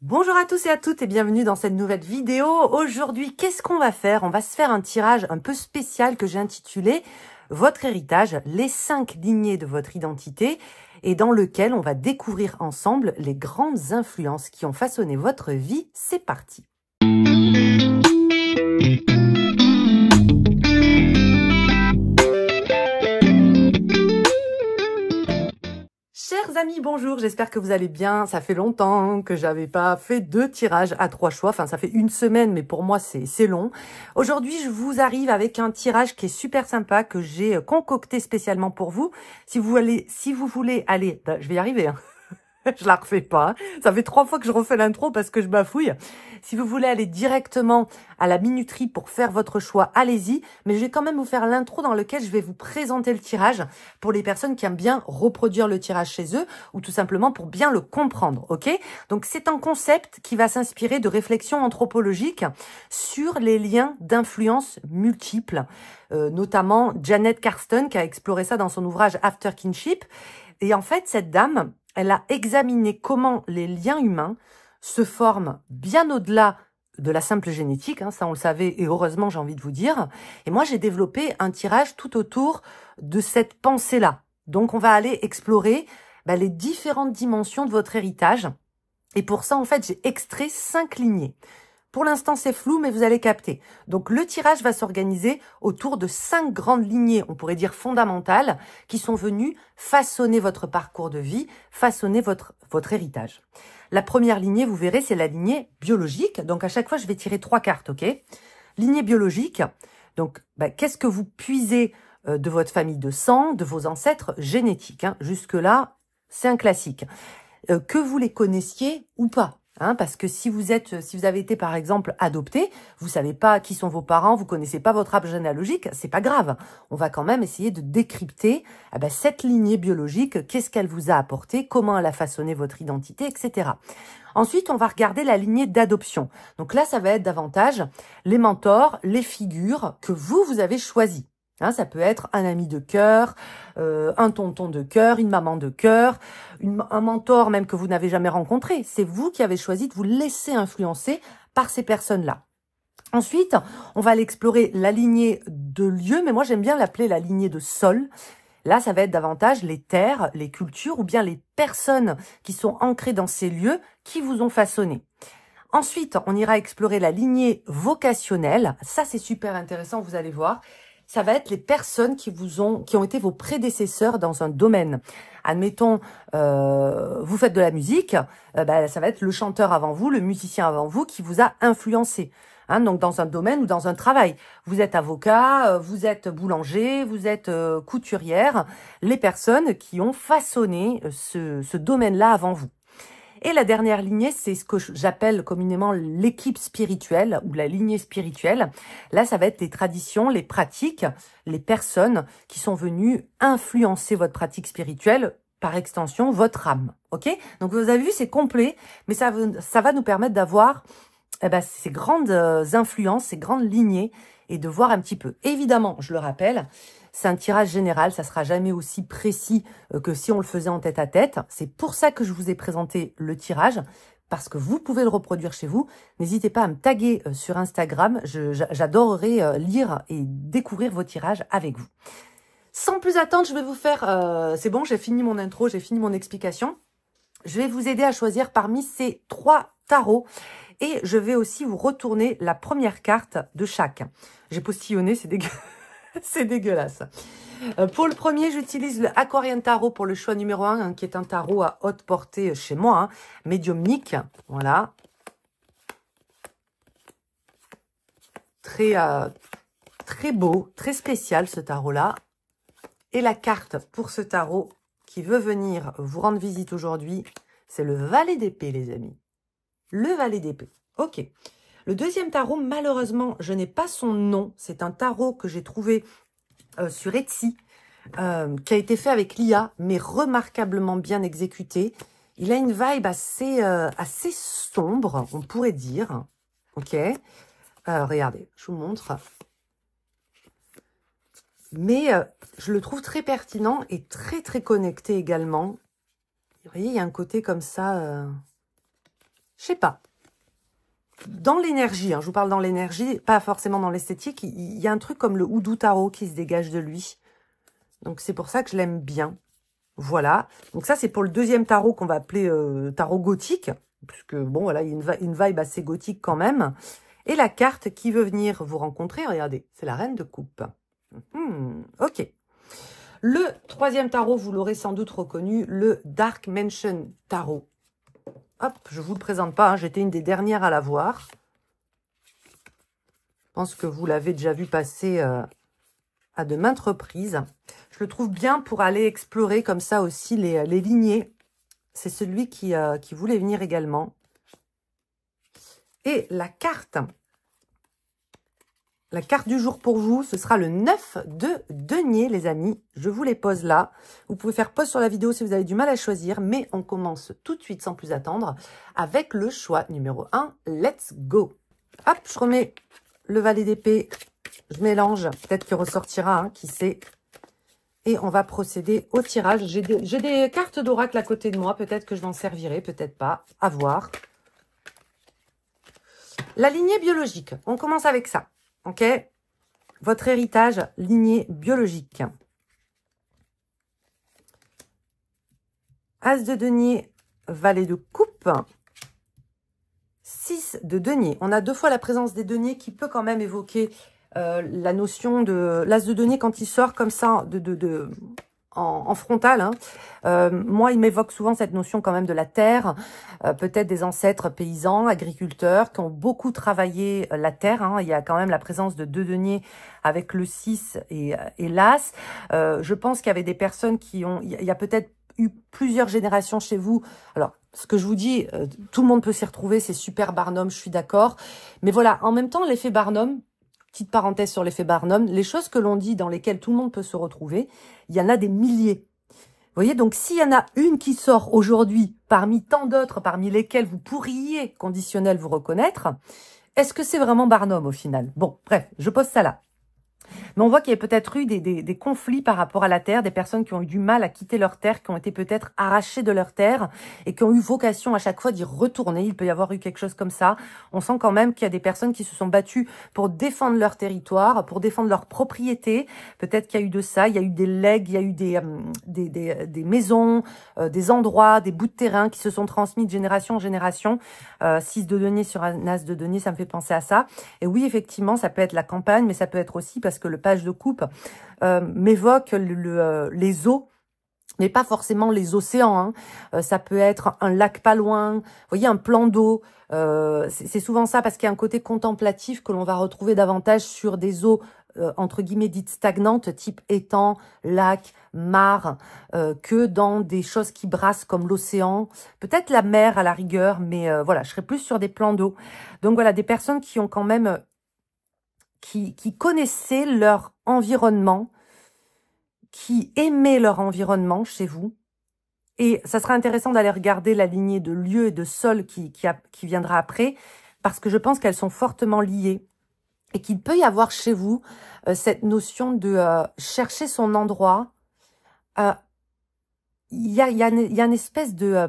Bonjour à tous et à toutes et bienvenue dans cette nouvelle vidéo. Aujourd'hui, qu'est-ce qu'on va faire? On va se faire un tirage un peu spécial que j'ai intitulé « Votre héritage, les 5 lignées de votre identité » et dans lequel on va découvrir ensemble les grandes influences qui ont façonné votre vie. C'est parti! Chers amis, bonjour, j'espère que vous allez bien. Ça fait longtemps que j'avais pas fait 2 tirages à 3 choix. Enfin, ça fait une semaine, mais pour moi, c'est long. Aujourd'hui, je vous arrive avec un tirage qui est super sympa, que j'ai concocté spécialement pour vous. Si vous voulez aller, je vais y arriver, hein. Je la refais pas, hein. Ça fait 3 fois que je refais l'intro parce que je bafouille. Si vous voulez aller directement à la minuterie pour faire votre choix, allez-y. Mais je vais quand même vous faire l'intro dans lequel je vais vous présenter le tirage pour les personnes qui aiment bien reproduire le tirage chez eux ou tout simplement pour bien le comprendre, ok? Donc c'est un concept qui va s'inspirer de réflexions anthropologiques sur les liens d'influence multiples, notamment Janet Karsten qui a exploré ça dans son ouvrage After Kinship. Et en fait, cette dame, elle a examiné comment les liens humains se forment bien au-delà de la simple génétique, hein, ça on le savait et heureusement j'ai envie de vous dire. Et moi j'ai développé un tirage tout autour de cette pensée-là. Donc on va aller explorer les différentes dimensions de votre héritage. Et pour ça en fait j'ai extrait 5 lignées. Pour l'instant, c'est flou, mais vous allez capter. Donc, le tirage va s'organiser autour de 5 grandes lignées, on pourrait dire fondamentales, qui sont venues façonner votre parcours de vie, façonner votre héritage. La première lignée, vous verrez, c'est la lignée biologique. Donc, à chaque fois, je vais tirer 3 cartes, ok? Lignée biologique. Donc, qu'est-ce que vous puisez de votre famille de sang, de vos ancêtres génétiques, hein? Jusque-là, c'est un classique. Que vous les connaissiez ou pas. Hein, parce que si vous avez été par exemple adopté, vous savez pas qui sont vos parents, vous connaissez pas votre arbre généalogique, c'est pas grave. On va quand même essayer de décrypter cette lignée biologique, qu'est-ce qu'elle vous a apporté, comment elle a façonné votre identité, etc. Ensuite, on va regarder la lignée d'adoption. Donc là, ça va être davantage les mentors, les figures que vous avez choisis. Hein, ça peut être un ami de cœur, un tonton de cœur, une maman de cœur, un mentor même que vous n'avez jamais rencontré. C'est vous qui avez choisi de vous laisser influencer par ces personnes-là. Ensuite, on va aller explorer la lignée de lieux, mais moi j'aime bien l'appeler la lignée de sol. Là, ça va être davantage les terres, les cultures ou bien les personnes qui sont ancrées dans ces lieux qui vous ont façonné. Ensuite, on ira explorer la lignée vocationnelle. Ça, c'est super intéressant, vous allez voir. Ça va être les personnes qui ont été vos prédécesseurs dans un domaine. Admettons, vous faites de la musique, ça va être le chanteur avant vous, le musicien avant vous qui vous a influencé. Hein, donc dans un domaine ou dans un travail. Vous êtes avocat, vous êtes boulanger, vous êtes couturière. Les personnes qui ont façonné ce domaine-là avant vous. Et la dernière lignée, c'est ce que j'appelle communément l'équipe spirituelle ou la lignée spirituelle. Là, ça va être les traditions, les pratiques, les personnes qui sont venues influencer votre pratique spirituelle, par extension, votre âme. Ok? Donc, vous avez vu, c'est complet, mais ça va nous permettre d'avoir ces grandes influences, ces grandes lignées et de voir un petit peu. Évidemment, je le rappelle, c'est un tirage général, ça sera jamais aussi précis que si on le faisait en tête-à-tête. C'est pour ça que je vous ai présenté le tirage, parce que vous pouvez le reproduire chez vous. N'hésitez pas à me taguer sur Instagram, j'adorerais lire et découvrir vos tirages avec vous. Sans plus attendre, je vais vous faire... c'est bon, j'ai fini mon intro, j'ai fini mon explication. Je vais vous aider à choisir parmi ces 3 tarots. Et je vais aussi vous retourner la première carte de chaque. J'ai postillonné, c'est c'est dégueulasse. Pour le premier, j'utilise le Aquarian Tarot pour le choix numéro 1, hein, qui est un tarot à haute portée chez moi, hein, médiumnique. Voilà. Très beau, très spécial ce tarot-là. Et la carte pour ce tarot qui veut venir vous rendre visite aujourd'hui, c'est le Valet d'épée, les amis. Le Valet d'épée. Ok. Le deuxième tarot, malheureusement, je n'ai pas son nom. C'est un tarot que j'ai trouvé sur Etsy, qui a été fait avec l'IA, mais remarquablement bien exécuté. Il a une vibe assez sombre, on pourrait dire. Ok. Regardez, je vous montre. Mais je le trouve très pertinent et très connecté également. Vous voyez, il y a un côté comme ça... je sais pas. Dans l'énergie, hein, je vous parle dans l'énergie, pas forcément dans l'esthétique, il y a un truc comme le Hoodoo Tarot qui se dégage de lui. Donc, c'est pour ça que je l'aime bien. Voilà. Donc, ça, c'est pour le deuxième tarot qu'on va appeler tarot gothique. Puisque, bon, voilà, il y a une vibe assez gothique quand même. Et la carte qui veut venir vous rencontrer, regardez, c'est la Reine de Coupe. Ok. Le troisième tarot, vous l'aurez sans doute reconnu, le Dark Mansion Tarot. Hop, je ne vous le présente pas, hein, j'étais une des dernières à l'avoir. Je pense que vous l'avez déjà vu passer à de maintes reprises. Je le trouve bien pour aller explorer comme ça aussi les lignées. C'est celui qui voulait venir également. Et la carte du jour pour vous, ce sera le 9 de denier, les amis. Je vous les pose là. Vous pouvez faire pause sur la vidéo si vous avez du mal à choisir, mais on commence tout de suite sans plus attendre avec le choix numéro 1. Let's go. Hop, je remets le valet d'épée. Je mélange. Peut-être qu'il ressortira, hein, qui sait. Et on va procéder au tirage. J'ai des cartes d'oracle à côté de moi. Peut-être que je m'en servirai, peut-être pas. À voir. La lignée biologique. On commence avec ça. Ok, votre héritage, lignée biologique. As de denier, valet de coupe. 6 de denier. On a deux fois la présence des deniers qui peut quand même évoquer la notion de l'as de denier quand il sort comme ça en frontal. Hein. Moi, il m'évoque souvent cette notion quand même de la terre, peut-être des ancêtres paysans, agriculteurs, qui ont beaucoup travaillé la terre. Hein. Il y a quand même la présence de deux deniers avec le 6 et l'as. Je pense qu'il y avait des personnes qui ont... Il y a peut-être eu plusieurs générations chez vous. Alors, ce que je vous dis, tout le monde peut s'y retrouver, c'est super Barnum, je suis d'accord. Mais voilà, en même temps, l'effet Barnum... Petite parenthèse sur l'effet Barnum, les choses que l'on dit dans lesquelles tout le monde peut se retrouver, il y en a des milliers. Vous voyez, donc s'il y en a une qui sort aujourd'hui, parmi tant d'autres, parmi lesquelles vous pourriez, conditionnel, vous reconnaître, est-ce que c'est vraiment Barnum au final? Bon, bref, je pose ça là. Mais on voit qu'il y a peut-être eu des conflits par rapport à la terre, des personnes qui ont eu du mal à quitter leur terre, qui ont été peut-être arrachées de leur terre et qui ont eu vocation à chaque fois d'y retourner. Il peut y avoir eu quelque chose comme ça. On sent quand même qu'il y a des personnes qui se sont battues pour défendre leur territoire, pour défendre leur propriété. Peut-être qu'il y a eu de ça, il y a eu des legs, il y a eu des maisons, des endroits, des bouts de terrain qui se sont transmis de génération en génération. 6 de denier sur un as de denier, ça me fait penser à ça. Et oui, effectivement, ça peut être la campagne, mais ça peut être aussi parce que le page de coupe m'évoque les eaux, mais pas forcément les océans. Hein. Ça peut être un lac pas loin, vous voyez, un plan d'eau. C'est souvent ça parce qu'il y a un côté contemplatif que l'on va retrouver davantage sur des eaux entre guillemets dites stagnantes, type étang, lac, mare, que dans des choses qui brassent comme l'océan, peut-être la mer à la rigueur, mais voilà, je serais plus sur des plans d'eau. Donc voilà, des personnes qui ont quand même... qui connaissaient leur environnement, qui aimaient leur environnement chez vous. Et ça sera intéressant d'aller regarder la lignée de lieux et de sols qui viendra après, parce que je pense qu'elles sont fortement liées. Et qu'il peut y avoir chez vous cette notion de chercher son endroit. Il y a une espèce de...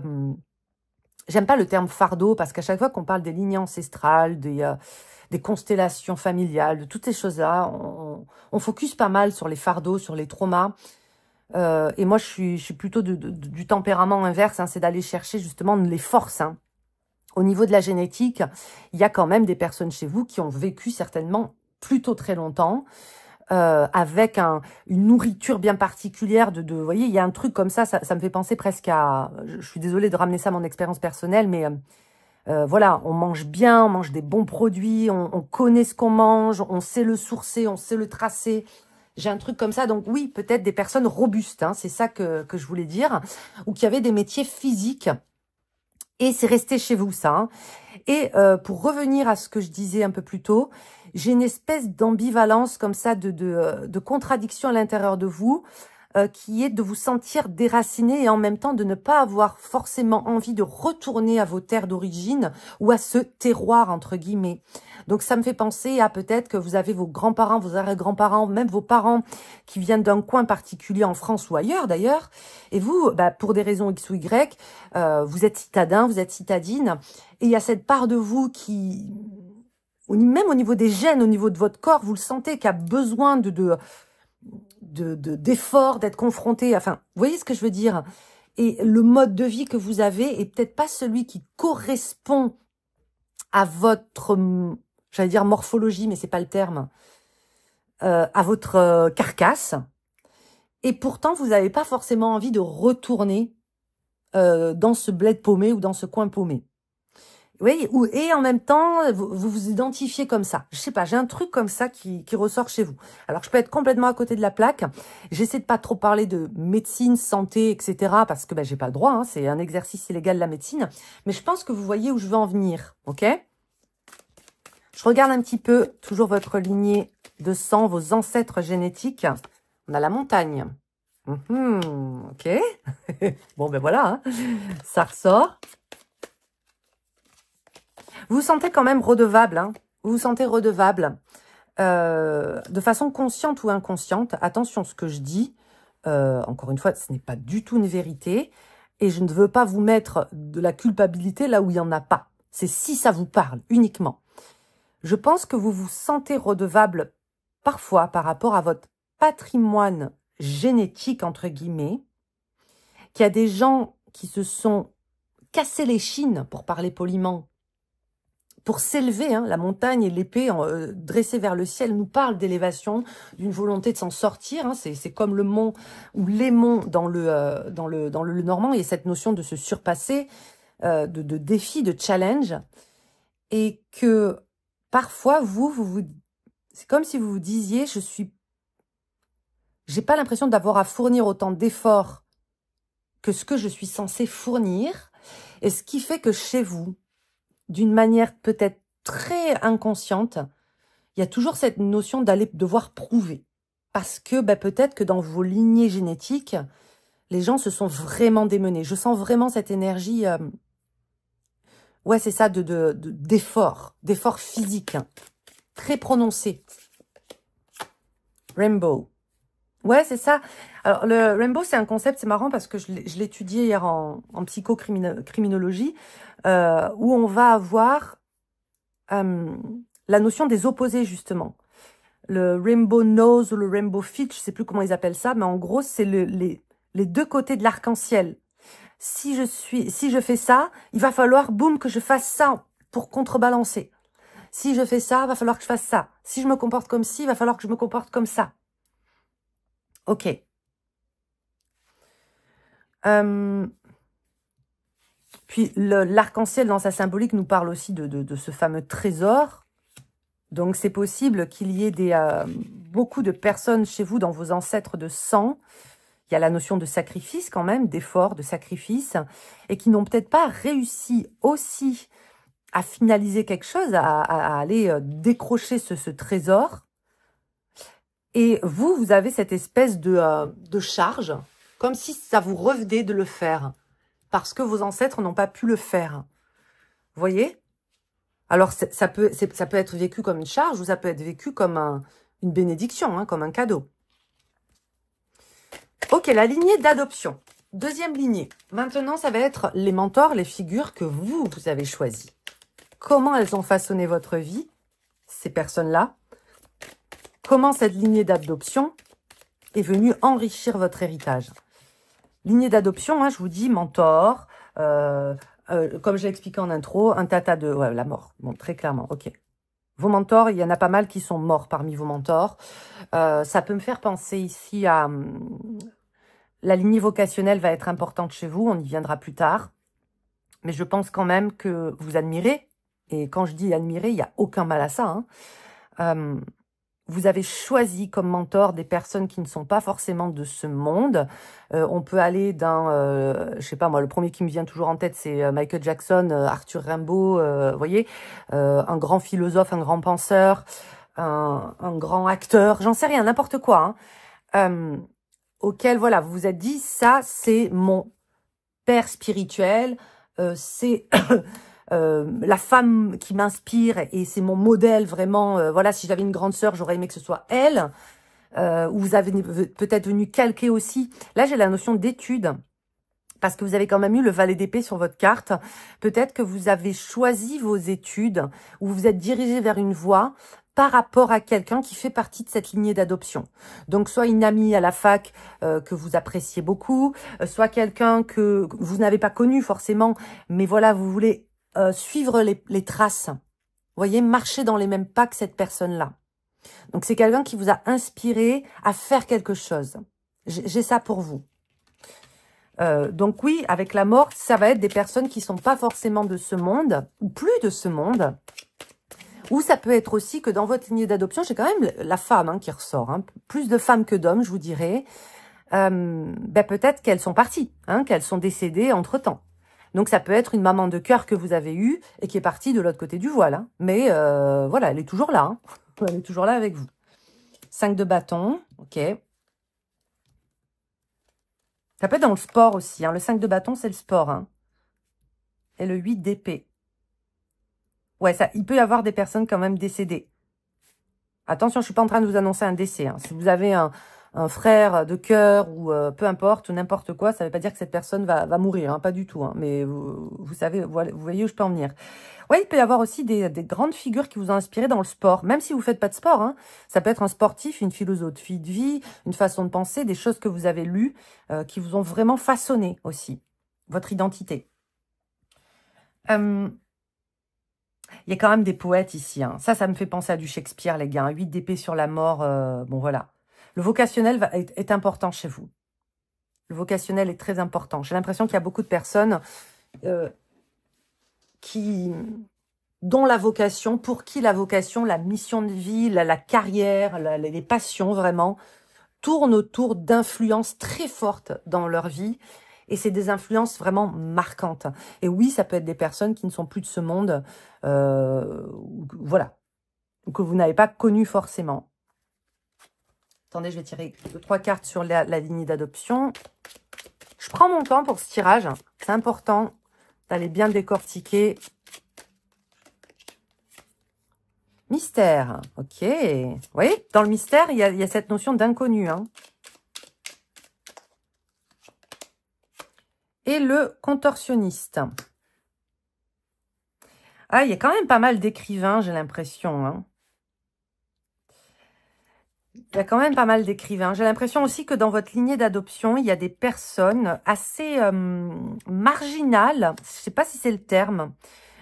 j'aime pas le terme fardeau, parce qu'à chaque fois qu'on parle des lignées ancestrales, des constellations familiales, de toutes ces choses-là, on focus pas mal sur les fardeaux, sur les traumas. Et moi, je suis plutôt du tempérament inverse, hein, c'est d'aller chercher justement les forces. Hein. Au niveau de la génétique, il y a quand même des personnes chez vous qui ont vécu certainement plutôt très longtemps, avec une nourriture bien particulière. Vous voyez, il y a un truc comme ça me fait penser presque à... Je suis désolée de ramener ça à mon expérience personnelle, mais... voilà, on mange bien, on mange des bons produits, on connaît ce qu'on mange, on sait le sourcer, on sait le tracer. J'ai un truc comme ça, donc oui, peut-être des personnes robustes, hein, c'est ça que je voulais dire, ou qui avaient des métiers physiques, et c'est resté chez vous ça. Hein. Et pour revenir à ce que je disais un peu plus tôt, j'ai une espèce d'ambivalence comme ça, de contradiction à l'intérieur de vous. qui est de vous sentir déraciné et en même temps de ne pas avoir forcément envie de retourner à vos terres d'origine ou à ce terroir, entre guillemets. Donc, ça me fait penser à peut-être que vous avez vos grands-parents, vos arrière-grands-parents, même vos parents qui viennent d'un coin particulier en France ou ailleurs d'ailleurs. Et vous, bah, pour des raisons X ou Y, vous êtes citadin, vous êtes citadine. Et il y a cette part de vous qui, même au niveau des gènes, au niveau de votre corps, vous le sentez, qui a besoin d'efforts, d'être confronté. Enfin, vous voyez ce que je veux dire? Et le mode de vie que vous avez est peut-être pas celui qui correspond à votre, j'allais dire morphologie, mais c'est pas le terme, à votre carcasse. Et pourtant, vous n'avez pas forcément envie de retourner dans ce bled paumé ou dans ce coin paumé. Oui, et en même temps, vous identifiez comme ça. Je sais pas, j'ai un truc comme ça qui ressort chez vous. Alors, je peux être complètement à côté de la plaque. J'essaie de pas trop parler de médecine, santé, etc. parce que ben, j'ai pas le droit. Hein, c'est un exercice illégal, la médecine. Mais je pense que vous voyez où je veux en venir. Ok? Je regarde un petit peu, toujours votre lignée de sang, vos ancêtres génétiques. On a la montagne. Ok. Bon, ben voilà. Hein. Ça ressort. Vous vous sentez quand même redevable, hein. Vous vous sentez redevable de façon consciente ou inconsciente. Attention, ce que je dis, encore une fois, ce n'est pas du tout une vérité. Et je ne veux pas vous mettre de la culpabilité là où il n'y en a pas. C'est si ça vous parle, uniquement. Je pense que vous vous sentez redevable parfois par rapport à votre patrimoine génétique, entre guillemets, qu'il y a des gens qui se sont cassés les chines, pour parler poliment, pour s'élever, hein, la montagne et l'épée dressée vers le ciel nous parlent d'élévation, d'une volonté de s'en sortir. Hein, c'est comme le mont ou les monts dans le Normand. Il y a cette notion de se surpasser, de défi, de challenge. Et que parfois, c'est comme si vous vous disiez, j'ai pas l'impression d'avoir à fournir autant d'efforts que ce que je suis censée fournir. Et ce qui fait que chez vous, d'une manière peut-être très inconsciente, il y a toujours cette notion d'aller devoir prouver. Parce que ben, peut-être que dans vos lignées génétiques, les gens se sont vraiment démenés. Je sens vraiment cette énergie, ouais c'est ça, d'effort physique, hein, très prononcé. Rainbow. Ouais, c'est ça. Alors, le rainbow, c'est un concept, c'est marrant parce que je l'ai étudié hier en psychocriminologie, où on va avoir la notion des opposés, justement. Le rainbow nose ou le rainbow feet, je sais plus comment ils appellent ça, mais en gros, c'est les deux côtés de l'arc-en-ciel. Si je fais ça, il va falloir, boum, que je fasse ça pour contrebalancer. Si je fais ça, il va falloir que je fasse ça. Si je me comporte comme ci, il va falloir que je me comporte comme ça. Ok. Puis l'arc-en-ciel dans sa symbolique nous parle aussi de ce fameux trésor. Donc c'est possible qu'il y ait beaucoup de personnes chez vous, dans vos ancêtres de sang. Il y a la notion de sacrifice quand même, d'effort, de sacrifice, et qui n'ont peut-être pas réussi aussi à finaliser quelque chose, à aller décrocher ce trésor. Et vous avez cette espèce de charge, comme si ça vous revenait de le faire, parce que vos ancêtres n'ont pas pu le faire. Vous voyez? Alors, ça peut être vécu comme une charge, ou ça peut être vécu comme une bénédiction, hein, comme un cadeau. Ok, la lignée d'adoption. Deuxième lignée. Maintenant, ça va être les mentors, les figures que vous avez choisies. Comment elles ont façonné votre vie, ces personnes-là? Comment cette lignée d'adoption est venue enrichir votre héritage? Lignée d'adoption, hein, je vous dis, mentor, comme je l'ai expliqué en intro, un tata de... Ouais, la mort, bon, très clairement, ok. Vos mentors, il y en a pas mal qui sont morts parmi vos mentors. Ça peut me faire penser ici à... la lignée vocationnelle va être importante chez vous, on y viendra plus tard. Mais je pense quand même que vous admirez, et quand je dis admirer, il n'y a aucun mal à ça, hein. Vous avez choisi comme mentor des personnes qui ne sont pas forcément de ce monde. On peut aller d'un, je sais pas moi, le premier qui me vient toujours en tête, c'est Michael Jackson, Arthur Rimbaud, vous voyez, un grand philosophe, un grand penseur, un grand acteur, j'en sais rien, n'importe quoi. Hein. auquel, voilà, vous vous êtes dit, ça, c'est mon père spirituel, c'est la femme qui m'inspire et c'est mon modèle vraiment. Voilà, si j'avais une grande sœur, j'aurais aimé que ce soit elle. Ou vous avez peut-être venu calquer aussi. Là, j'ai la notion d'étude. Parce que vous avez quand même eu le valet d'épée sur votre carte. Peut-être que vous avez choisi vos études ou vous êtes dirigé vers une voie par rapport à quelqu'un qui fait partie de cette lignée d'adoption. Donc, soit une amie à la fac que vous appréciez beaucoup, soit quelqu'un que vous n'avez pas connu forcément, mais voilà, vous voulez suivre les traces. Vous voyez, marcher dans les mêmes pas que cette personne-là. Donc, c'est quelqu'un qui vous a inspiré à faire quelque chose. J'ai ça pour vous. Donc oui, avec la mort, ça va être des personnes qui sont pas forcément de ce monde, ou plus de ce monde. Ou ça peut être aussi que dans votre lignée d'adoption, j'ai quand même la femme qui ressort. Plus de femmes que d'hommes, je vous dirais. Peut-être qu'elles sont parties, qu'elles sont décédées entre-temps. Donc ça peut être une maman de cœur que vous avez eue et qui est partie de l'autre côté du voile. Mais voilà, elle est toujours là. Elle est toujours là avec vous. 5 de bâton, ok. Ça peut être dans le sport aussi. Le 5 de bâton, c'est le sport. Et le 8 d'épée. Ouais, il peut y avoir des personnes quand même décédées. Attention, je suis pas en train de vous annoncer un décès. Si vous avez un frère de cœur ou peu importe, n'importe quoi, ça ne veut pas dire que cette personne va mourir. Pas du tout. Mais vous savez, vous voyez où je peux en venir. Ouais, il peut y avoir aussi des grandes figures qui vous ont inspiré dans le sport. Même si vous faites pas de sport. Ça peut être un sportif, une philosophie de vie, une façon de penser, des choses que vous avez lues qui vous ont vraiment façonné aussi. Votre identité. Il y a quand même des poètes ici. Ça me fait penser à du Shakespeare, les gars. 8 d'épée sur la mort. Bon, voilà. Le vocationnel est important chez vous. Le vocationnel est très important. J'ai l'impression qu'il y a beaucoup de personnes dont la vocation, pour qui la vocation, la mission de vie, la carrière, les passions vraiment, tournent autour d'influences très fortes dans leur vie. Et c'est des influences vraiment marquantes. Et oui, ça peut être des personnes qui ne sont plus de ce monde, voilà, ou que vous n'avez pas connu forcément. Attendez, je vais tirer 2-3 cartes sur la lignée d'adoption. Je prends mon temps pour ce tirage. C'est important d'aller bien décortiquer. Mystère, ok. Vous voyez, dans le mystère, il y a cette notion d'inconnu. Et le contorsionniste. Ah, il y a quand même pas mal d'écrivains, j'ai l'impression. Il y a quand même pas mal d'écrivains. J'ai l'impression aussi que dans votre lignée d'adoption, il y a des personnes assez marginales, je ne sais pas si c'est le terme,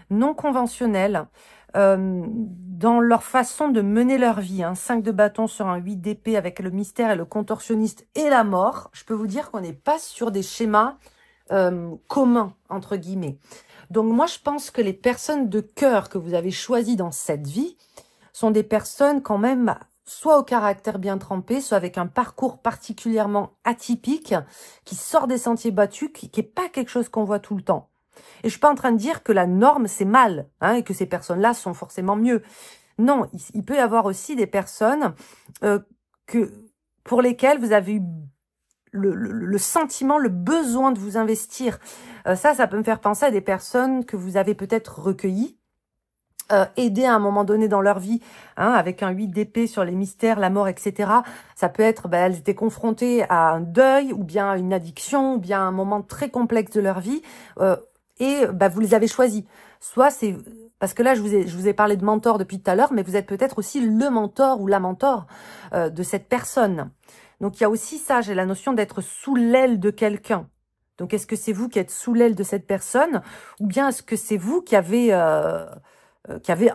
non conventionnelles, dans leur façon de mener leur vie. 5 de bâton sur un 8 d'épée avec le mystère et le contorsionniste et la mort. Je peux vous dire qu'on n'est pas sur des schémas communs, entre guillemets. Donc moi, je pense que les personnes de cœur que vous avez choisies dans cette vie sont des personnes quand même soit au caractère bien trempé, soit avec un parcours particulièrement atypique, qui sort des sentiers battus, qui n'est pas quelque chose qu'on voit tout le temps. Et je suis pas en train de dire que la norme, c'est mal, et que ces personnes-là sont forcément mieux. Non, il peut y avoir aussi des personnes pour lesquelles vous avez eu le sentiment, le besoin de vous investir. Ça peut me faire penser à des personnes que vous avez peut-être recueillies, aider à un moment donné dans leur vie, avec un 8 d'épée sur les mystères, la mort, etc. Ça peut être, elles étaient confrontées à un deuil, ou bien à une addiction, ou bien à un moment très complexe de leur vie, et vous les avez choisis. Soit c'est, parce que là, je vous ai parlé de mentor depuis tout à l'heure, mais vous êtes peut-être aussi le mentor ou la mentor de cette personne. Donc, il y a aussi ça, j'ai la notion d'être sous l'aile de quelqu'un. Donc, est-ce que c'est vous qui êtes sous l'aile de cette personne, ou bien est-ce que c'est vous qui avez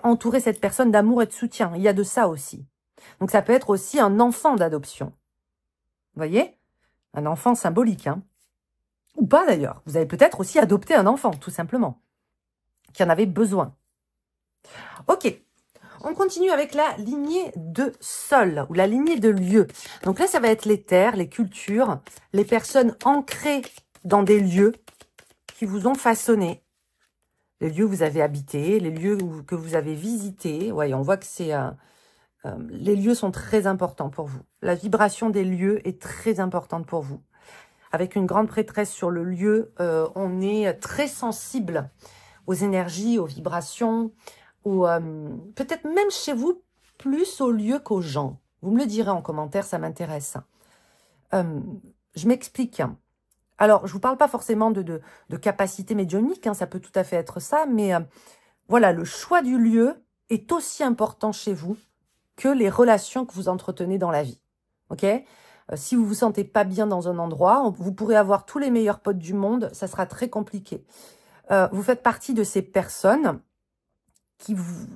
entouré cette personne d'amour et de soutien? Il y a de ça aussi. Donc, ça peut être aussi un enfant d'adoption. Vous voyez? Un enfant symbolique, Ou pas d'ailleurs. Vous avez peut-être aussi adopté un enfant, tout simplement, qui en avait besoin. Ok. On continue avec la lignée de sol, ou la lignée de lieu. Donc là, ça va être les terres, les cultures, les personnes ancrées dans des lieux qui vous ont façonné. Les lieux où vous avez habité, les lieux que vous avez visités. Ouais, on voit que c'est Les lieux sont très importants pour vous. La vibration des lieux est très importante pour vous. Avec une grande prêtresse sur le lieu, on est très sensible aux énergies, aux vibrations, peut-être même chez vous, plus aux lieux qu'aux gens. Vous me le direz en commentaire, ça m'intéresse. Je m'explique. Alors, je vous parle pas forcément de capacité médiumnique, hein, ça peut tout à fait être ça, mais voilà, le choix du lieu est aussi important chez vous que les relations que vous entretenez dans la vie. Ok ? Si vous vous sentez pas bien dans un endroit, vous pourrez avoir tous les meilleurs potes du monde, ça sera très compliqué. Vous faites partie de ces personnes qui vous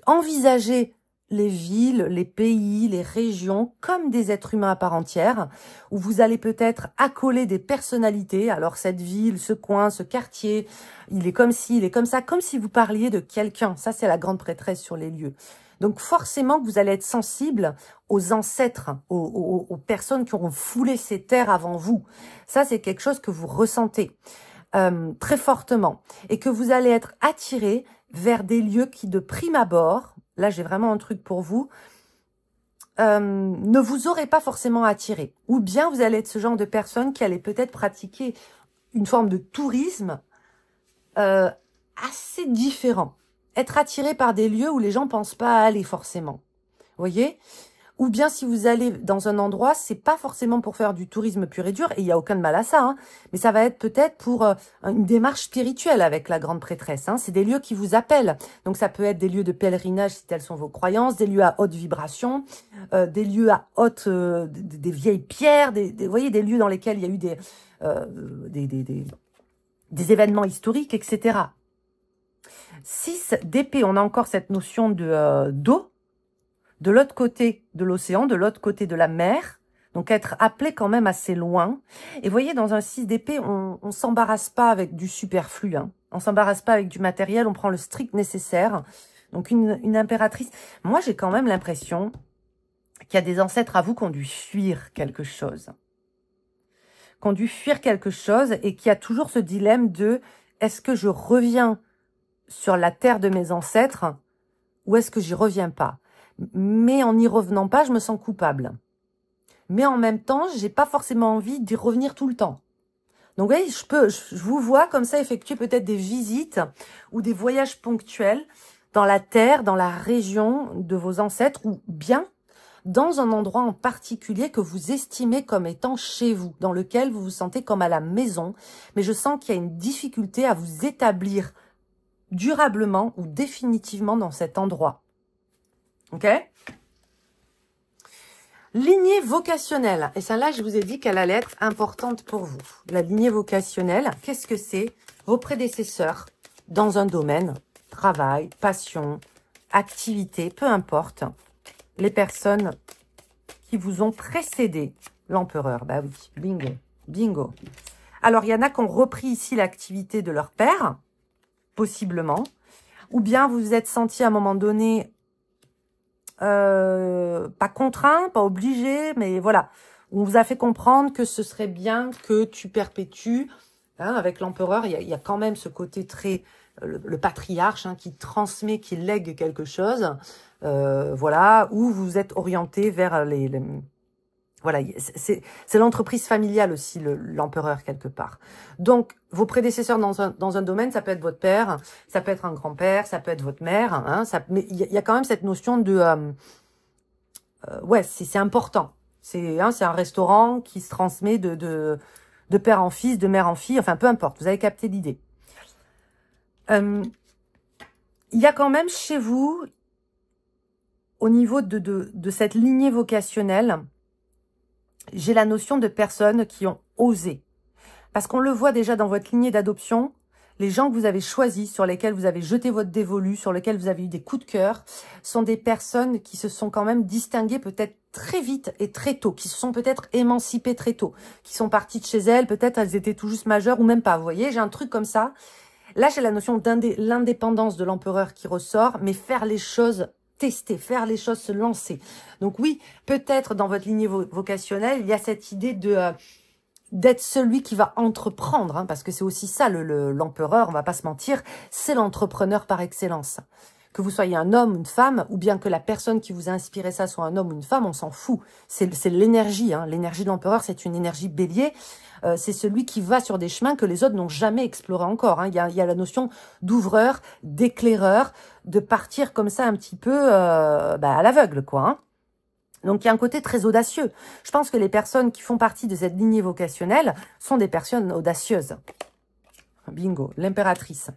envisagez les villes, les pays, les régions comme des êtres humains à part entière, où vous allez peut-être accoler des personnalités. Alors cette ville, ce coin, ce quartier, il est comme ci, il est comme ça, comme si vous parliez de quelqu'un. Ça, c'est la grande prêtresse sur les lieux. Donc forcément, vous allez être sensible aux ancêtres, aux personnes qui auront foulé ces terres avant vous. Ça, c'est quelque chose que vous ressentez très fortement et que vous allez être attiré vers des lieux qui, de prime abord, là j'ai vraiment un truc pour vous, ne vous aurez pas forcément attiré. Ou bien vous allez être ce genre de personne qui allait peut-être pratiquer une forme de tourisme assez différent. Être attiré par des lieux où les gens pensent pas à aller forcément. Vous voyez ? Ou bien si vous allez dans un endroit, c'est pas forcément pour faire du tourisme pur et dur, et il y a aucun mal à ça, hein, mais ça va être peut-être pour une démarche spirituelle avec la grande prêtresse. Hein, c'est des lieux qui vous appellent. Donc ça peut être des lieux de pèlerinage si telles sont vos croyances, des lieux à haute vibration, des lieux à haute, des vieilles pierres, vous voyez, des lieux dans lesquels il y a eu des événements historiques, etc. 6 d'épée, on a encore cette notion de d'eau. De l'autre côté de l'océan, de l'autre côté de la mer, donc être appelé quand même assez loin. Et vous voyez, dans un 6 d'épée, on s'embarrasse pas avec du superflu, hein. On s'embarrasse pas avec du matériel, on prend le strict nécessaire. Donc une impératrice, moi j'ai quand même l'impression qu'il y a des ancêtres à vous qui ont dû fuir quelque chose. Qui ont dû fuir quelque chose et qu'il y a toujours ce dilemme de est-ce que je reviens sur la terre de mes ancêtres ou est-ce que j'y reviens pas? Mais en n'y revenant pas, je me sens coupable. Mais en même temps, j'ai pas forcément envie d'y revenir tout le temps. Donc, vous voyez, je vous vois comme ça effectuer peut-être des visites ou des voyages ponctuels dans la terre, dans la région de vos ancêtres ou bien dans un endroit en particulier que vous estimez comme étant chez vous, dans lequel vous vous sentez comme à la maison. Mais je sens qu'il y a une difficulté à vous établir durablement ou définitivement dans cet endroit. Ok? Lignée vocationnelle. Et celle-là, je vous ai dit qu'elle allait être importante pour vous. La lignée vocationnelle, qu'est-ce que c'est? Vos prédécesseurs dans un domaine, travail, passion, activité, peu importe. Les personnes qui vous ont précédé. L'empereur, bah oui, bingo, bingo. Alors, il y en a qui ont repris ici l'activité de leur père, possiblement. Ou bien vous vous êtes senti à un moment donné pas contraint, pas obligé, mais voilà. On vous a fait comprendre que ce serait bien que tu perpétues. Hein, avec l'empereur, il y a quand même ce côté très... le patriarche, hein, qui transmet, qui lègue quelque chose. Voilà, où vous êtes orienté vers voilà, c'est l'entreprise familiale aussi, l'empereur, quelque part. Donc, vos prédécesseurs dans un domaine, ça peut être votre père, ça peut être un grand-père, ça peut être votre mère. Hein, mais il y a quand même cette notion de... ouais, c'est important. C'est un restaurant qui se transmet de père en fils, de mère en fille, enfin, peu importe, vous avez capté l'idée. Il y a quand même chez vous, au niveau de cette lignée vocationnelle, j'ai la notion de personnes qui ont osé. Parce qu'on le voit déjà dans votre lignée d'adoption, les gens que vous avez choisis, sur lesquels vous avez jeté votre dévolu, sur lesquels vous avez eu des coups de cœur, sont des personnes qui se sont quand même distinguées peut-être très vite et très tôt, qui se sont peut-être émancipées très tôt, qui sont parties de chez elles, peut-être elles étaient tout juste majeures ou même pas. Vous voyez, j'ai un truc comme ça. Là, j'ai la notion l'indépendance de l'empereur qui ressort, mais faire les choses... tester, faire les choses, se lancer. Donc oui, peut-être dans votre lignée vocationnelle, il y a cette idée d'être celui qui va entreprendre, hein, parce que c'est aussi ça l'empereur, on va pas se mentir, c'est l'entrepreneur par excellence. Que vous soyez un homme, une femme, ou bien que la personne qui vous a inspiré ça soit un homme ou une femme, on s'en fout. C'est l'énergie. Hein. L'énergie de l'empereur, c'est une énergie bélier. C'est celui qui va sur des chemins que les autres n'ont jamais explorés encore. Hein. Il y a la notion d'ouvreur, d'éclaireur, de partir comme ça un petit peu à l'aveugle, quoi. Hein. Donc, il y a un côté très audacieux. Je pense que les personnes qui font partie de cette lignée vocationnelle sont des personnes audacieuses. Bingo, l'impératrice.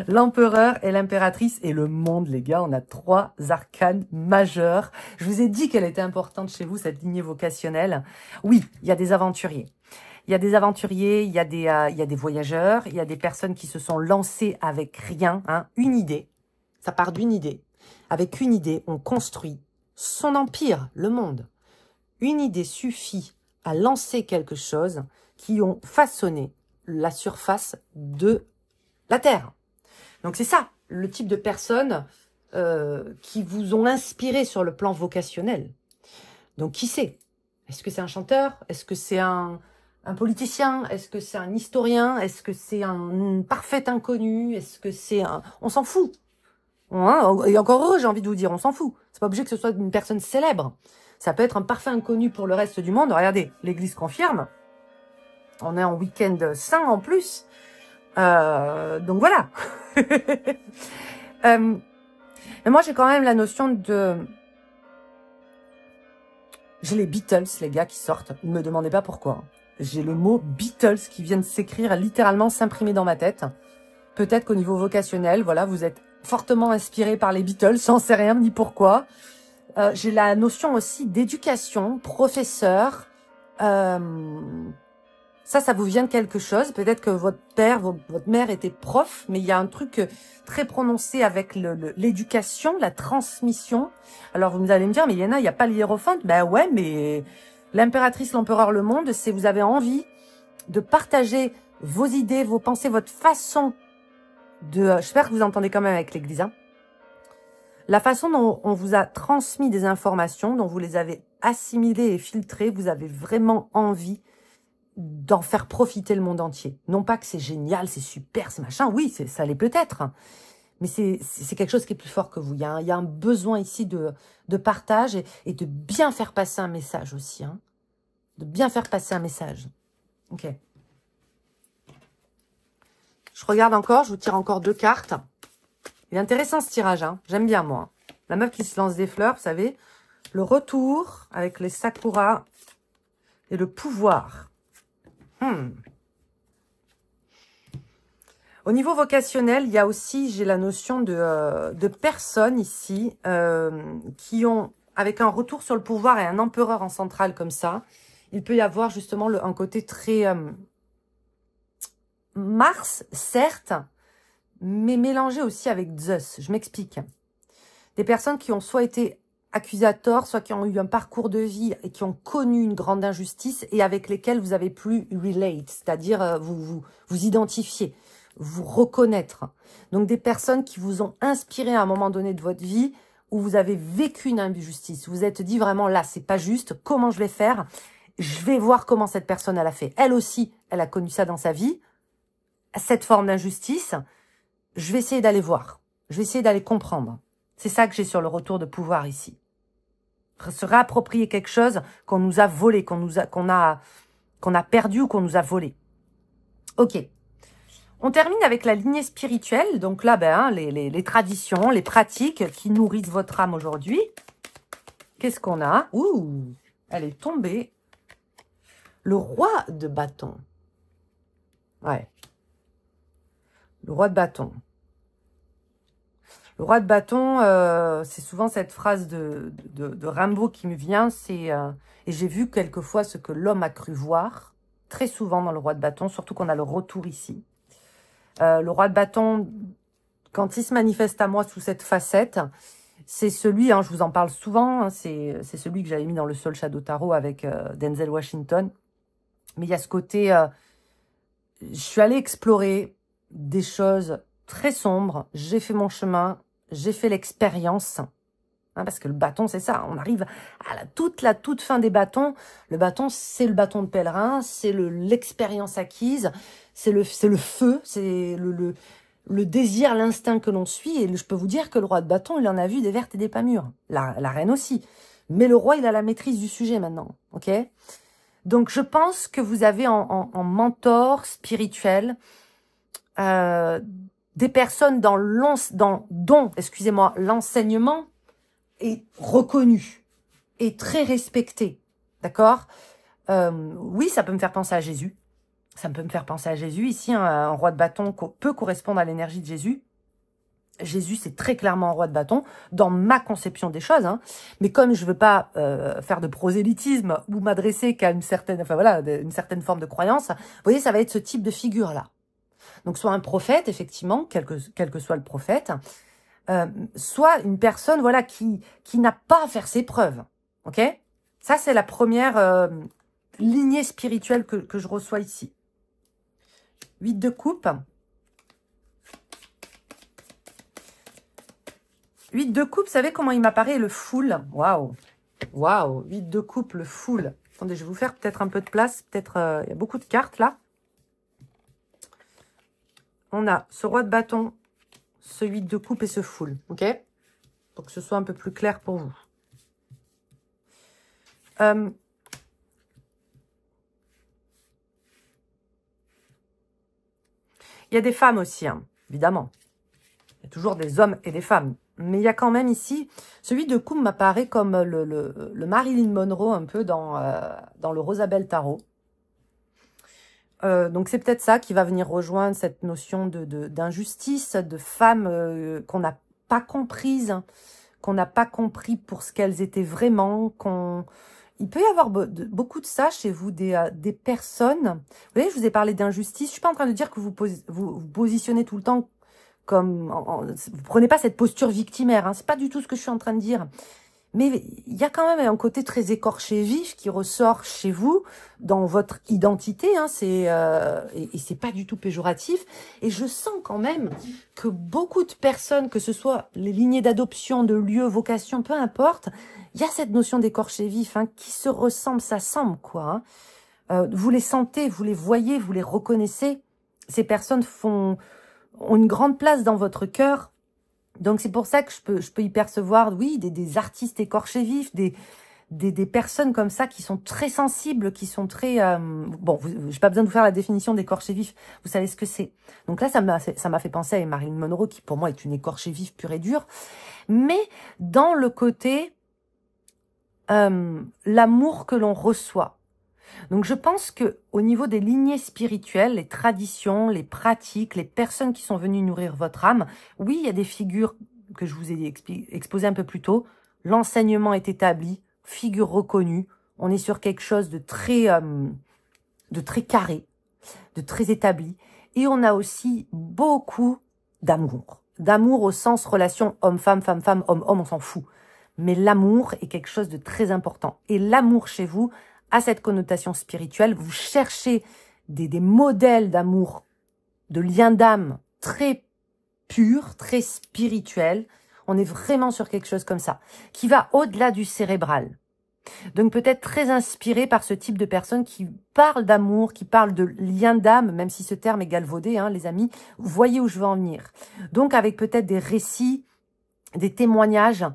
L'empereur et l'impératrice et le monde, les gars. On a 3 arcanes majeurs. Je vous ai dit qu'elle était importante chez vous, cette lignée vocationnelle. Oui, il y a des aventuriers. Il y a des aventuriers, il y a des voyageurs, il y a des personnes qui se sont lancées avec rien, hein, une idée. Ça part d'une idée. Avec une idée, on construit son empire, le monde. Une idée suffit à lancer quelque chose qui ont façonné la surface de la Terre. Donc c'est ça, le type de personnes qui vous ont inspiré sur le plan vocationnel. Donc qui c'est? Est-ce que c'est un chanteur? Est-ce que c'est un politicien? Est-ce que c'est un historien? Est-ce que c'est un parfait inconnu? Est-ce que c'est un... On s'en fout. Hein, et encore heureux, j'ai envie de vous dire, on s'en fout. C'est pas obligé que ce soit une personne célèbre. Ça peut être un parfait inconnu pour le reste du monde. Regardez, l'Église confirme. On est en week-end saint en plus. Donc voilà. Mais moi, j'ai quand même la notion de... J'ai les Beatles, les gars, qui sortent. Ne me demandez pas pourquoi. J'ai le mot Beatles qui vient de s'écrire, littéralement s'imprimer dans ma tête. Peut-être qu'au niveau vocationnel, voilà, vous êtes fortement inspiré par les Beatles, j'en sais rien ni pourquoi. J'ai la notion aussi d'éducation, professeur. Ça vous vient de quelque chose. Peut-être que votre père, votre mère était prof, mais il y a un truc très prononcé avec l'éducation, la transmission. Alors vous allez me dire, mais Yana, il n'y a pas l'hiérophante. Ben ouais, mais l'impératrice, l'empereur, le monde, c'est vous avez envie de partager vos idées, vos pensées, votre façon de... J'espère que vous entendez quand même avec l'église, hein. La façon dont on vous a transmis des informations, dont vous les avez assimilées et filtrées, vous avez vraiment envie d'en faire profiter le monde entier. Non pas que c'est génial, c'est super, c'est machin. Oui, ça l'est peut-être. Mais c'est quelque chose qui est plus fort que vous. Il y a un besoin ici de partage et de bien faire passer un message aussi. Hein. De bien faire passer un message. Ok. Je regarde encore, je vous tire encore 2 cartes. Il est intéressant ce tirage, hein. J'aime bien moi. La meuf qui se lance des fleurs, vous savez. Le retour avec les sakuras et le pouvoir. Au niveau vocationnel, il y a aussi, j'ai la notion de personnes ici qui ont, avec un retour sur le pouvoir et un empereur en centrale comme ça, il peut y avoir justement un côté très Mars, certes, mais mélangé aussi avec Zeus. Je m'explique. Des personnes qui ont soit été accusateurs, soit qui ont eu un parcours de vie et qui ont connu une grande injustice et avec lesquels vous avez plus relate, c'est-à-dire vous identifier, vous reconnaître. Donc des personnes qui vous ont inspiré à un moment donné de votre vie où vous avez vécu une injustice. Vous vous êtes dit vraiment là, c'est pas juste, comment je vais faire? Je vais voir comment cette personne elle a fait. Elle aussi, elle a connu ça dans sa vie, cette forme d'injustice. Je vais essayer d'aller voir. Je vais essayer d'aller comprendre. C'est ça que j'ai sur le retour de pouvoir ici. Se réapproprier quelque chose qu'on nous a volé, qu'on a perdu ou qu'on nous a volé. Ok. On termine avec la lignée spirituelle. Donc là, les traditions, les pratiques qui nourrissent votre âme aujourd'hui. Qu'est-ce qu'on a? Ouh, elle est tombée. Le roi de bâton. Ouais. Le roi de bâton. Le roi de bâton, c'est souvent cette phrase de Rimbaud qui me vient, c'est et j'ai vu quelquefois ce que l'homme a cru voir, très souvent dans le roi de bâton, surtout qu'on a le retour ici. Le roi de bâton, quand il se manifeste à moi sous cette facette, c'est celui, hein, je vous en parle souvent, hein, c'est celui que j'avais mis dans le Soul Shadow Tarot avec Denzel Washington. Mais il y a ce côté, je suis allée explorer des choses très sombres, j'ai fait mon chemin, j'ai fait l'expérience, hein, parce que le bâton, c'est ça, on arrive à la toute fin des bâtons. Le bâton, c'est le bâton de pèlerin, c'est l'expérience acquise, c'est le feu, c'est le désir, l'instinct que l'on suit. Et je peux vous dire que le roi de bâton, il en a vu des vertes et des pas mûres. La reine aussi. Mais le roi, il a la maîtrise du sujet maintenant. Ok? Donc, je pense que vous avez en mentor spirituel des personnes dont l'enseignement est reconnu et très respecté. D'accord? Oui, ça peut me faire penser à Jésus. Ça peut me faire penser à Jésus. Ici, un roi de bâton peut correspondre à l'énergie de Jésus. Jésus, c'est très clairement un roi de bâton, dans ma conception des choses. Hein. Mais comme je veux pas faire de prosélytisme ou m'adresser qu'à une certaine, enfin voilà, une certaine forme de croyance, vous voyez, ça va être ce type de figure-là. Donc, soit un prophète, effectivement, quel que soit le prophète, soit une personne, voilà, qui n'a pas à faire ses preuves. Ok? Ça, c'est la première lignée spirituelle que je reçois ici. 8 de coupe. 8 de coupe, vous savez comment il m'apparaît le full? Waouh! Waouh! 8 de coupe, le full. Attendez, je vais vous faire peut-être un peu de place. Peut-être, il y a beaucoup de cartes là. On a ce roi de bâton, ce 8 de coupe et ce full. Ok? Pour que ce soit un peu plus clair pour vous. Il y a des femmes aussi, hein, évidemment. Il y a toujours des hommes et des femmes. Mais il y a quand même ici, celui de coupe m'apparaît comme le Marilyn Monroe un peu dans le Rosabelle Tarot. Donc c'est peut-être ça qui va venir rejoindre cette notion d'injustice, de femmes qu'on n'a pas comprises, qu'on n'a pas compris pour ce qu'elles étaient vraiment, Il peut y avoir beaucoup de ça chez vous, des personnes. Vous voyez, je vous ai parlé d'injustice. Je suis pas en train de dire que vous positionnez tout le temps comme... vous prenez pas cette posture victimaire. Hein, c'est pas du tout ce que je suis en train de dire. Mais il y a quand même un côté très écorché vif qui ressort chez vous, dans votre identité. Hein, et c'est pas du tout péjoratif. Et je sens quand même que beaucoup de personnes, que ce soit les lignées d'adoption, de lieux, vocation, peu importe... Il y a cette notion d'écorché vif hein, qui se ressemble, ça semble quoi. Hein. Vous les sentez, vous les voyez, vous les reconnaissez. Ces personnes ont une grande place dans votre cœur. Donc c'est pour ça que je peux y percevoir, oui, des artistes écorchés vifs, des personnes comme ça qui sont très sensibles, qui sont très... bon, j'ai pas besoin de vous faire la définition d'écorché vif, vous savez ce que c'est. Donc là, ça m'a fait penser à Marilyn Monroe, qui pour moi est une écorchée vif pure et dure. Mais dans le côté... l'amour que l'on reçoit. Donc je pense que au niveau des lignées spirituelles, les traditions, les pratiques, les personnes qui sont venues nourrir votre âme, oui, il y a des figures que je vous ai exposées un peu plus tôt. L'enseignement est établi, figure reconnue. On est sur quelque chose de très carré, de très établi. Et on a aussi beaucoup d'amour. D'amour au sens relation homme-femme, femme-femme, homme-homme, on s'en fout. Mais l'amour est quelque chose de très important. Et l'amour chez vous a cette connotation spirituelle. Vous cherchez des modèles d'amour, de lien d'âme très purs, très spirituels. On est vraiment sur quelque chose comme ça, qui va au-delà du cérébral. Donc peut-être très inspiré par ce type de personnes qui parlent d'amour, qui parlent de lien d'âme, même si ce terme est galvaudé, hein, les amis. Vous voyez où je veux en venir. Donc avec peut-être des récits, des témoignages,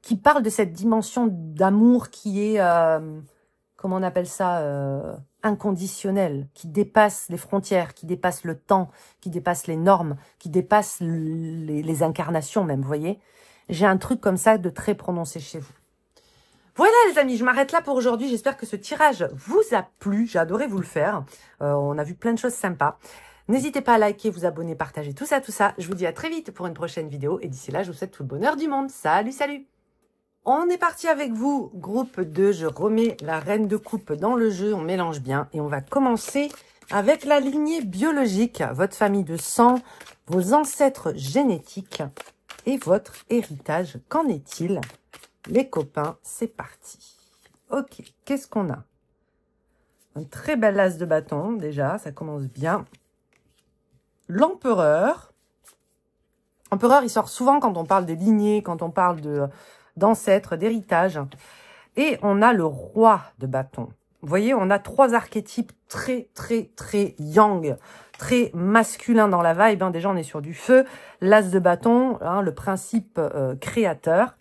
qui parle de cette dimension d'amour qui est, comment on appelle ça, inconditionnelle, qui dépasse les frontières, qui dépasse le temps, qui dépasse les normes, qui dépasse les incarnations même, vous voyez. J'ai un truc comme ça de très prononcé chez vous. Voilà les amis, je m'arrête là pour aujourd'hui. J'espère que ce tirage vous a plu. J'ai adoré vous le faire. On a vu plein de choses sympas. N'hésitez pas à liker, vous abonner, partager, tout ça, tout ça. Je vous dis à très vite pour une prochaine vidéo. Et d'ici là, je vous souhaite tout le bonheur du monde. Salut, salut! On est parti avec vous, groupe 2. Je remets la reine de coupe dans le jeu. On mélange bien. Et on va commencer avec la lignée biologique. Votre famille de sang, vos ancêtres génétiques et votre héritage. Qu'en est-il? Les copains, c'est parti. Ok, qu'est-ce qu'on a? Un très bel as de bâton, déjà. Ça commence bien. L'empereur. L'empereur, il sort souvent quand on parle des lignées, quand on parle d'ancêtres, d'héritage. Et on a le roi de bâton. Vous voyez, on a 3 archétypes très, très, très yang, très masculin dans la vibe. Hein. Déjà, on est sur du feu. L'as de bâton, hein, le principe créateur.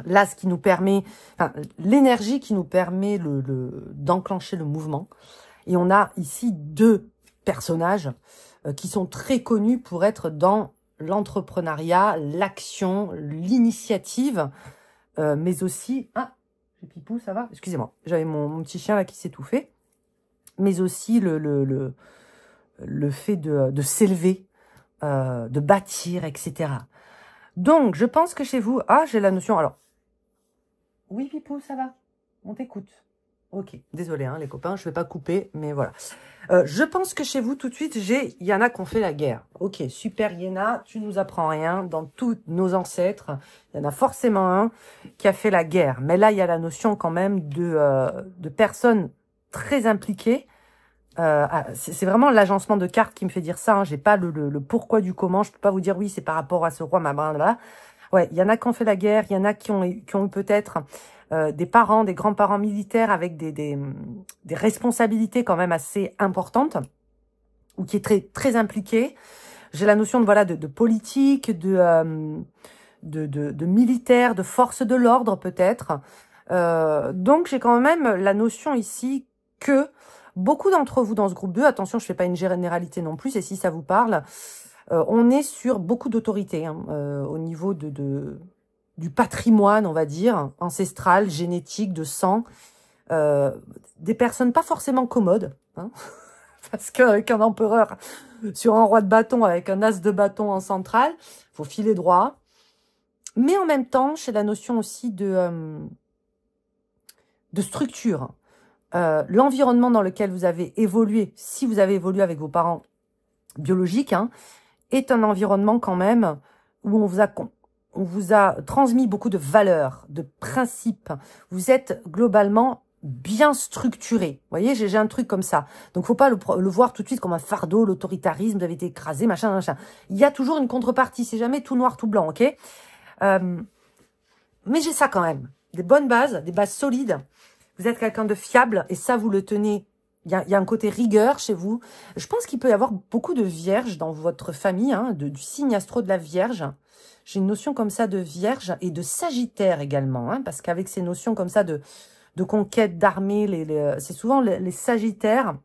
L'as qui nous permet, enfin, l'énergie qui nous permet d'enclencher le mouvement. Et on a ici 2 personnages qui sont très connus pour être dans l'entrepreneuriat, l'action, l'initiative, mais aussi... Ah, j'ai Pipou, ça va? Excusez-moi, j'avais mon petit chien là qui s'étouffait. Mais aussi le fait de s'élever, de bâtir, etc. Donc, je pense que chez vous... Ah, j'ai la notion... Alors, oui, Pipou, ça va? On t'écoute. Ok, désolé, hein, les copains, je vais pas couper, mais voilà. Je pense que chez vous, tout de suite, il y en a qui ont fait la guerre. Ok, super, Yéna, tu nous apprends rien. Dans tous nos ancêtres, il y en a forcément un qui a fait la guerre. Mais là, il y a la notion quand même de personnes très impliquées. C'est vraiment l'agencement de cartes qui me fait dire ça. Hein. J'ai pas le pourquoi du comment. Je peux pas vous dire oui, c'est par rapport à ce roi, ma là. Ouais, il y en a qui ont fait la guerre. Il y en a qui ont eu peut-être... des parents, des grands-parents militaires avec des responsabilités quand même assez importantes ou qui est très très impliqué. J'ai la notion de voilà de politique, de militaire, de force de l'ordre peut-être. Donc j'ai quand même la notion ici que beaucoup d'entre vous dans ce groupe 2, attention, je fais pas une généralité non plus, et si ça vous parle, on est sur beaucoup d'autorité hein, au niveau du patrimoine, on va dire, ancestral, génétique, de sang. Des personnes pas forcément commodes, hein, parce qu'avec un empereur sur un roi de bâton, avec un as de bâton en centrale, faut filer droit. Mais en même temps, j'ai la notion aussi de structure. L'environnement dans lequel vous avez évolué, si vous avez évolué avec vos parents biologiques, hein, est un environnement quand même où on vous a transmis beaucoup de valeurs, de principes. Vous êtes globalement bien structuré. Vous voyez, j'ai un truc comme ça. Donc, faut pas le voir tout de suite comme un fardeau, l'autoritarisme, vous avez été écrasé, machin, machin. Il y a toujours une contrepartie. C'est jamais tout noir, tout blanc, ok? Mais j'ai ça quand même. Des bonnes bases, des bases solides. Vous êtes quelqu'un de fiable et ça, vous le tenez. Il y a un côté rigueur chez vous. Je pense qu'il peut y avoir beaucoup de vierges dans votre famille, hein, du signe astro de la Vierge. J'ai une notion comme ça de Vierge et de Sagittaire également, hein, parce qu'avec ces notions comme ça de conquête, d'armée, c'est souvent les Sagittaires,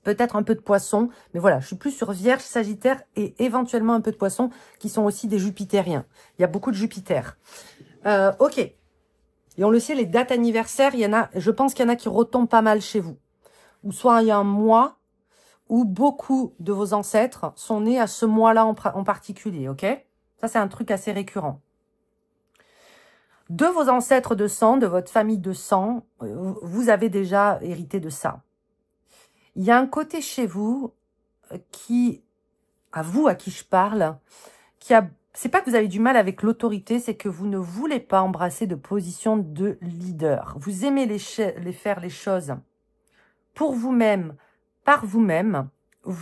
peut-être un peu de Poisson, mais voilà, je suis plus sur Vierge, Sagittaire et éventuellement un peu de Poisson, qui sont aussi des Jupitériens. Il y a beaucoup de Jupiter. Ok. Et on le sait, les dates anniversaires, il y en a, je pense qu'il y en a qui retombent pas mal chez vous. Ou soit il y a un mois où beaucoup de vos ancêtres sont nés à ce mois-là en particulier, ok? Ça, c'est un truc assez récurrent. De vos ancêtres de sang, de votre famille de sang, vous avez déjà hérité de ça. Il y a un côté chez vous qui, à qui je parle, c'est pas que vous avez du mal avec l'autorité, c'est que vous ne voulez pas embrasser de position de leader. Vous aimez faire les choses pour vous-même, par vous-même.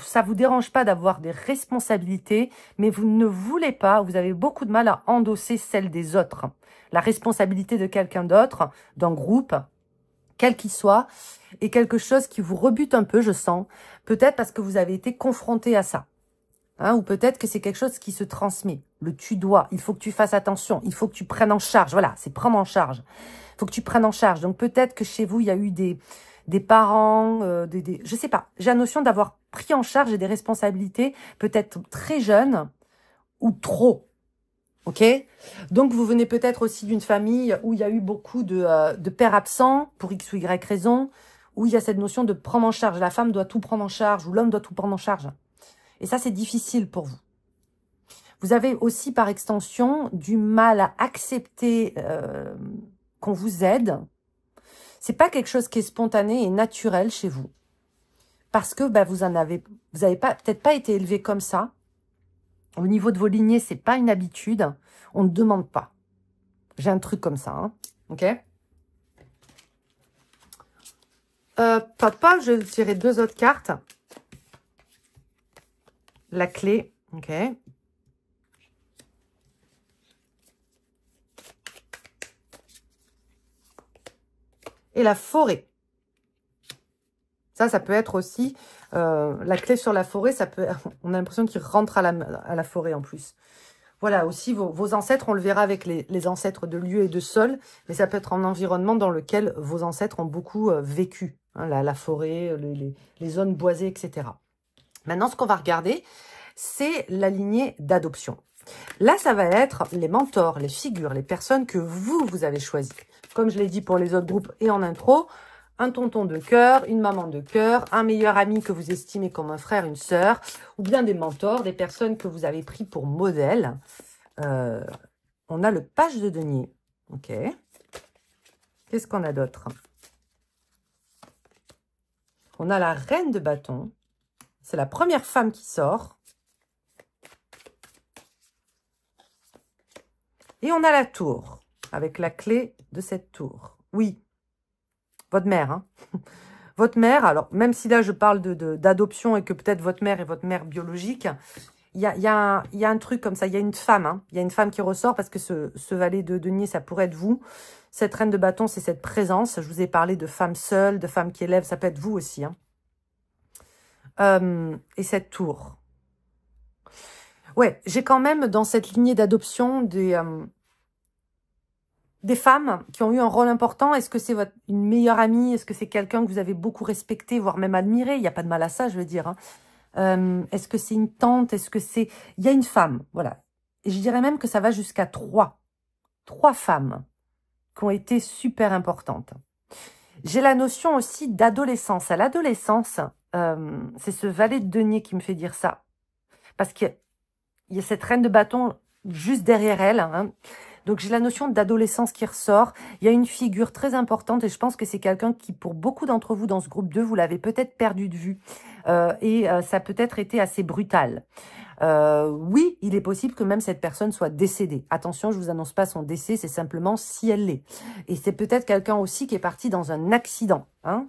Ça vous dérange pas d'avoir des responsabilités, mais vous ne voulez pas, vous avez beaucoup de mal à endosser celle des autres. La responsabilité de quelqu'un d'autre, d'un groupe, quel qu'il soit, est quelque chose qui vous rebute un peu, je sens. Peut-être parce que vous avez été confronté à ça. Hein, ou peut-être que c'est quelque chose qui se transmet. Le tu dois, il faut que tu fasses attention, il faut que tu prennes en charge. Voilà, c'est prendre en charge. Il faut que tu prennes en charge. Donc peut-être que chez vous, il y a eu des parents, je sais pas. J'ai la notion d'avoir pris en charge des responsabilités, peut-être très jeunes ou trop. Ok? Donc vous venez peut-être aussi d'une famille où il y a eu beaucoup de pères absents pour X ou Y raison, où il y a cette notion de prendre en charge. La femme doit tout prendre en charge ou l'homme doit tout prendre en charge. Et ça, c'est difficile pour vous. Vous avez aussi, par extension, du mal à accepter qu'on vous aide. C'est pas quelque chose qui est spontané et naturel chez vous. Parce que vous avez peut-être pas été élevé comme ça. Au niveau de vos lignées, c'est pas une habitude. On ne demande pas. J'ai un truc comme ça, hein. Ok? Papa, je vais tirer 2 autres cartes. La clé, ok. et la forêt. Ça peut être aussi la clé sur la forêt. Ça peut, on a l'impression qu'il rentre à la forêt en plus. Voilà, aussi vos ancêtres, on le verra avec les ancêtres de lieu et de sol, mais ça peut être un environnement dans lequel vos ancêtres ont beaucoup vécu. Hein, la forêt, les zones boisées, etc. Maintenant, ce qu'on va regarder, c'est la lignée d'adoption. Là, ça va être les mentors, les figures, les personnes que vous avez choisies. Comme je l'ai dit pour les autres groupes et en intro, un tonton de cœur, une maman de cœur, un meilleur ami que vous estimez comme un frère, une sœur, ou bien des mentors, des personnes que vous avez pris pour modèle. On a le page de denier. Ok. Qu'est-ce qu'on a d'autre? On a la reine de bâton. C'est la première femme qui sort. Et on a la tour, avec la clé de cette tour. Oui, votre mère. Hein. Votre mère, alors même si là je parle d'adoption et que peut-être votre mère est votre mère biologique, il y a un truc comme ça, il y a une femme. Hein. Il y a une femme qui ressort parce que ce valet de denier, ça pourrait être vous. Cette reine de bâton, c'est cette présence. Je vous ai parlé de femme seule, de femme qui élève, ça peut être vous aussi. Hein. Et cette tour. Ouais, j'ai quand même dans cette lignée d'adoption des femmes qui ont eu un rôle important. Est-ce que c'est une meilleure amie? Est-ce que c'est quelqu'un que vous avez beaucoup respecté, voire même admiré? Il n'y a pas de mal à ça, je veux dire. Hein. Est-ce que c'est une tante? Est-ce que c'est... Il y a une femme, voilà. Et je dirais même que ça va jusqu'à 3. 3 femmes qui ont été super importantes. J'ai la notion aussi d'adolescence. À l'adolescence, c'est ce valet de denier qui me fait dire ça. Parce qu'il y a cette reine de bâton juste derrière elle. Hein. Donc, j'ai la notion d'adolescence qui ressort. Il y a une figure très importante et je pense que c'est quelqu'un qui, pour beaucoup d'entre vous dans ce groupe 2, vous l'avez peut-être perdu de vue. Ça a peut-être été assez brutal. Oui, il est possible que même cette personne soit décédée. Attention, je vous annonce pas son décès, c'est simplement si elle l'est. Et c'est peut-être quelqu'un aussi qui est parti dans un accident, hein,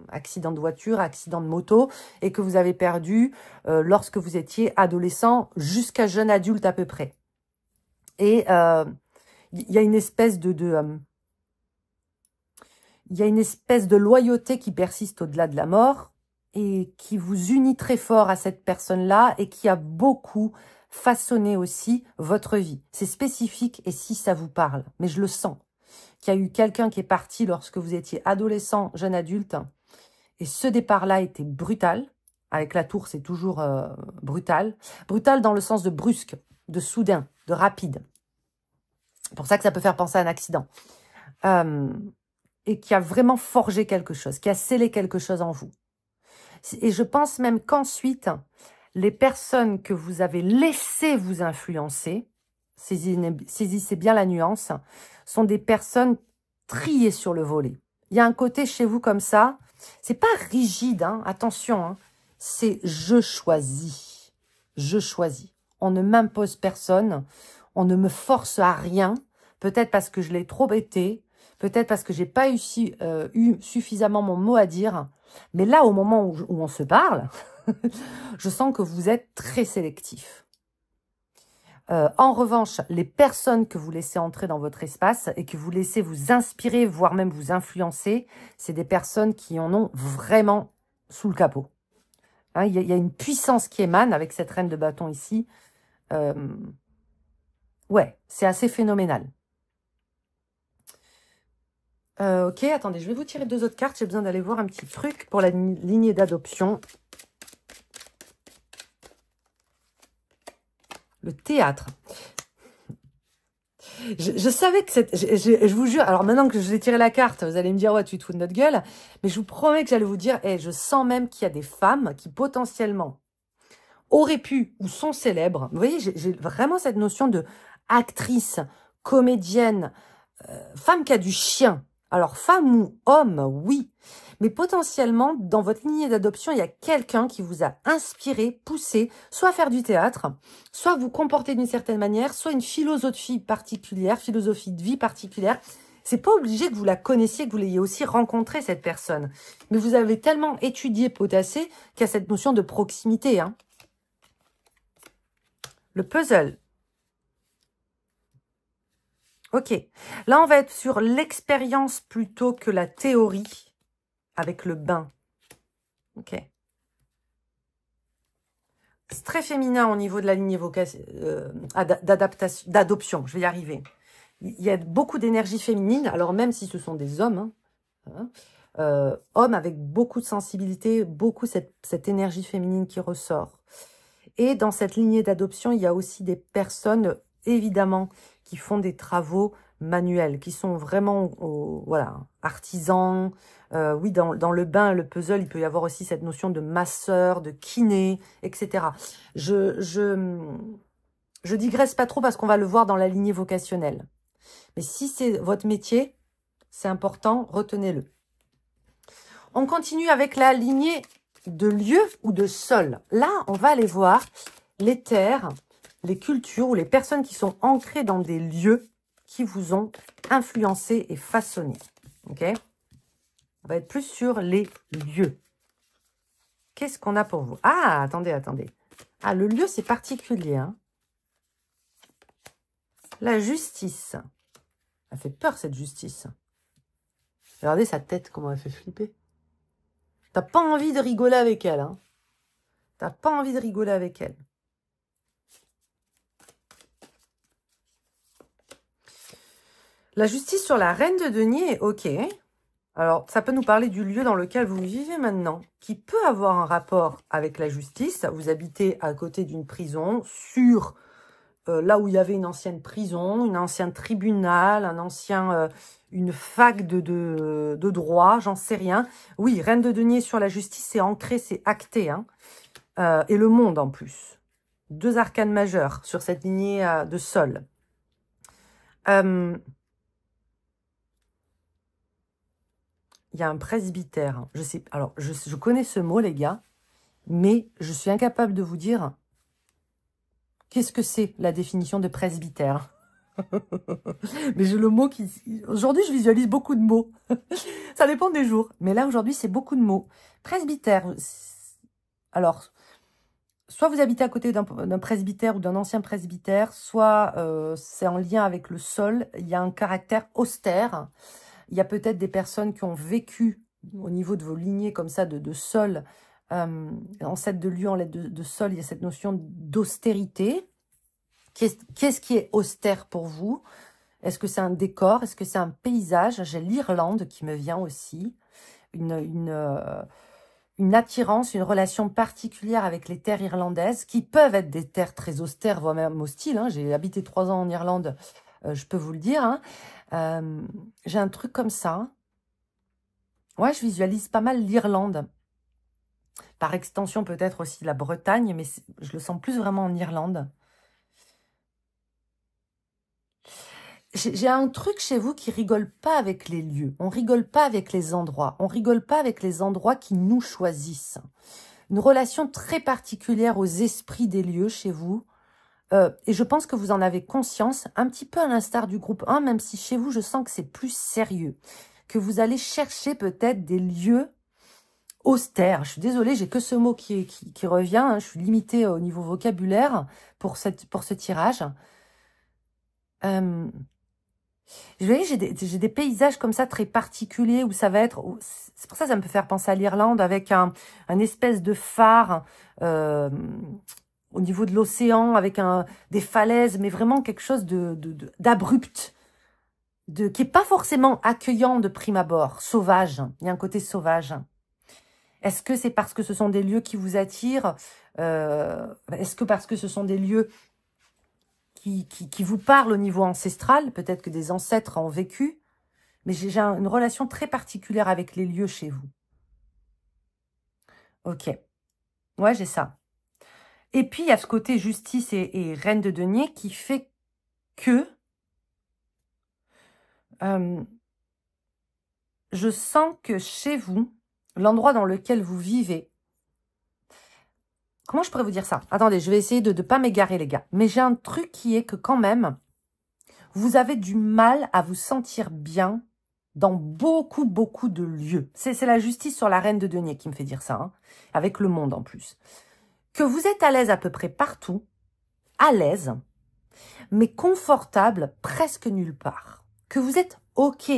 accident de voiture, accident de moto, et que vous avez perdu lorsque vous étiez adolescent jusqu'à jeune adulte à peu près. Et il y a une espèce il y a une espèce de loyauté qui persiste au-delà de la mort et qui vous unit très fort à cette personne-là et qui a beaucoup façonné aussi votre vie. C'est spécifique et si ça vous parle, mais je le sens, qu'il y a eu quelqu'un qui est parti lorsque vous étiez adolescent, jeune adulte, et ce départ-là était brutal. Avec la tour, c'est toujours brutal. Brutal dans le sens de brusque, de soudain, de rapide. C'est pour ça que ça peut faire penser à un accident. Et qui a vraiment forgé quelque chose, qui a scellé quelque chose en vous. Et je pense même qu'ensuite, les personnes que vous avez laissées vous influencer, saisissez bien la nuance, sont des personnes triées sur le volet. Il y a un côté chez vous comme ça, c'est pas rigide, hein, attention, hein, c'est je choisis. Je choisis. On ne m'impose personne, on ne me force à rien, peut-être parce que je l'ai trop été, peut-être parce que j'ai pas eu suffisamment mon mot à dire. Mais là, au moment où on se parle, je sens que vous êtes très sélectif. En revanche, les personnes que vous laissez entrer dans votre espace et que vous laissez vous inspirer, voire même vous influencer, c'est des personnes qui en ont vraiment sous le capot. Hein, y a une puissance qui émane avec cette reine de bâton ici. Ouais, c'est assez phénoménal. Ok, attendez, je vais vous tirer 2 autres cartes. J'ai besoin d'aller voir un petit truc pour la lignée d'adoption. Le théâtre. Je savais que je vous jure, alors maintenant que je vous ai tiré la carte, vous allez me dire, ouais, tu te fous de notre gueule. Mais je vous promets que j'allais vous dire, je sens même qu'il y a des femmes qui potentiellement auraient pu ou sont célèbres. Vous voyez, j'ai vraiment cette notion de actrice, comédienne, femme qui a du chien. Alors, femme ou homme, oui. Mais potentiellement, dans votre lignée d'adoption, il y a quelqu'un qui vous a inspiré, poussé, soit à faire du théâtre, soit vous comporter d'une certaine manière, soit une philosophie particulière, philosophie de vie particulière. C'est pas obligé que vous la connaissiez, que vous l'ayez aussi rencontrée, cette personne. Mais vous avez tellement étudié, potassé, qu'il y a cette notion de proximité. Hein. Le puzzle. Ok. Là, on va être sur l'expérience plutôt que la théorie avec le bain. Ok. C'est très féminin au niveau de la lignée d'adaptation, d'adoption. Je vais y arriver. Il y a beaucoup d'énergie féminine, alors même si ce sont des hommes, hommes avec beaucoup de sensibilité, beaucoup cette énergie féminine qui ressort. Et dans cette lignée d'adoption, il y a aussi des personnes, évidemment, qui font des travaux manuels, qui sont vraiment voilà, artisans. Oui, dans le bain, le puzzle, il peut y avoir aussi cette notion de masseur, de kiné, etc. Je digresse pas trop parce qu'on va le voir dans la lignée vocationnelle. Mais si c'est votre métier, c'est important, retenez-le. On continue avec la lignée de lieu ou de sol. Là, on va aller voir les terres, les cultures ou les personnes qui sont ancrées dans des lieux qui vous ont influencé et façonné. Ok? On va être plus sur les lieux. Qu'est-ce qu'on a pour vous? Ah, attendez. Ah, le lieu, c'est particulier. Hein? La justice. Elle fait peur, cette justice. Regardez sa tête, comment elle fait flipper. T'as pas envie de rigoler avec elle. Hein. T'as pas envie de rigoler avec elle. La justice sur la reine de denier, ok. Alors, ça peut nous parler du lieu dans lequel vous vivez maintenant, qui peut avoir un rapport avec la justice. Vous habitez à côté d'une prison, sur là où il y avait une ancienne prison, un ancien tribunal, une fac de droit, j'en sais rien. Oui, reine de denier sur la justice, c'est ancré, c'est acté. Hein. Et le monde en plus. 2 arcanes majeures sur cette lignée de sol. Il y a un presbytère. Je sais, alors, je connais ce mot, les gars, mais je suis incapable de vous dire qu'est-ce que c'est la définition de presbytère. Mais j'ai le mot qui... Aujourd'hui, je visualise beaucoup de mots. Ça dépend des jours. Mais là, aujourd'hui, c'est beaucoup de mots. Presbytère. Alors, soit vous habitez à côté d'un presbytère ou d'un ancien presbytère, soit c'est en lien avec le sol. Il y a un caractère austère. Il y a peut-être des personnes qui ont vécu au niveau de vos lignées comme ça de sol, ancêtre de lieu en lettre de sol, il y a cette notion d'austérité. Qu'est-ce qui est austère pour vous? Est-ce que c'est un décor? Est-ce que c'est un paysage? J'ai l'Irlande qui me vient aussi. Une attirance, une relation particulière avec les terres irlandaises, qui peuvent être des terres très austères, voire même hostiles. Hein. J'ai habité 3 ans en Irlande, je peux vous le dire. Hein. J'ai un truc comme ça. Ouais, je visualise pas mal l'Irlande. Par extension, peut-être aussi la Bretagne, mais je le sens plus vraiment en Irlande. J'ai un truc chez vous qui rigole pas avec les lieux. On rigole pas avec les endroits. On rigole pas avec les endroits qui nous choisissent. Une relation très particulière aux esprits des lieux chez vous. Et je pense que vous en avez conscience, un petit peu à l'instar du groupe 1, même si chez vous, je sens que c'est plus sérieux. Que vous allez chercher peut-être des lieux austères. Je suis désolée, j'ai que ce mot qui revient. Hein. Je suis limitée au niveau vocabulaire pour ce tirage. Vous voyez, j'ai des paysages comme ça très particuliers où ça va être... C'est pour ça que ça me peut faire penser à l'Irlande avec un espèce de phare au niveau de l'océan, avec des falaises, mais vraiment quelque chose d'abrupt, qui n'est pas forcément accueillant de prime abord, sauvage. Il y a un côté sauvage. Est-ce que c'est parce que ce sont des lieux qui vous attirent? Est-ce que parce que ce sont des lieux qui vous parlent au niveau ancestral? Peut-être que des ancêtres ont vécu. Mais j'ai une relation très particulière avec les lieux chez vous. Ok. Ouais, j'ai ça. Et puis, il y a ce côté justice et reine de denier qui fait que je sens que chez vous, l'endroit dans lequel vous vivez, comment je pourrais vous dire ça? Attendez, je vais essayer de ne pas m'égarer, les gars. Mais j'ai un truc qui est que quand même, vous avez du mal à vous sentir bien dans beaucoup, beaucoup de lieux. C'est la justice sur la reine de denier qui me fait dire ça, hein, avec le monde en plus. Que vous êtes à l'aise à peu près partout, à l'aise, mais confortable presque nulle part. Que vous êtes OK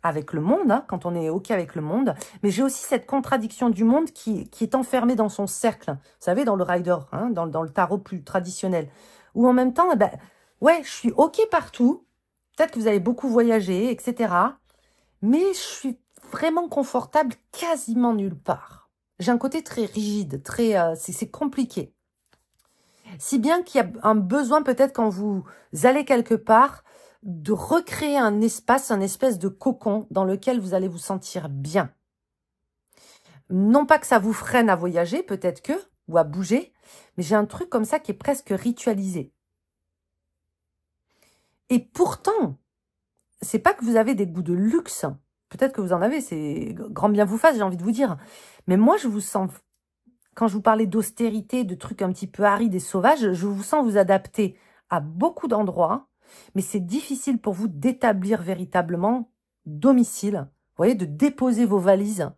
avec le monde, hein, quand on est OK avec le monde, mais j'ai aussi cette contradiction du monde qui est enfermée dans son cercle, vous savez, dans le rider, hein, dans le tarot plus traditionnel, où en même temps, eh ben, ouais, je suis OK partout, peut-être que vous avez beaucoup voyagé, etc., mais je suis vraiment confortable quasiment nulle part. J'ai un côté très rigide, c'est compliqué. Si bien qu'il y a un besoin peut-être quand vous allez quelque part, de recréer un espace, un espèce de cocon dans lequel vous allez vous sentir bien. Non pas que ça vous freine à voyager, peut-être que, ou à bouger, mais j'ai un truc comme ça qui est presque ritualisé. Et pourtant, c'est pas que vous avez des goûts de luxe, peut-être que vous en avez, c'est grand bien vous fasse, j'ai envie de vous dire. Mais moi, je vous sens, quand je vous parlais d'austérité, de trucs un petit peu arides et sauvages, je vous sens vous adapter à beaucoup d'endroits, mais c'est difficile pour vous d'établir véritablement domicile, vous voyez, de déposer vos valises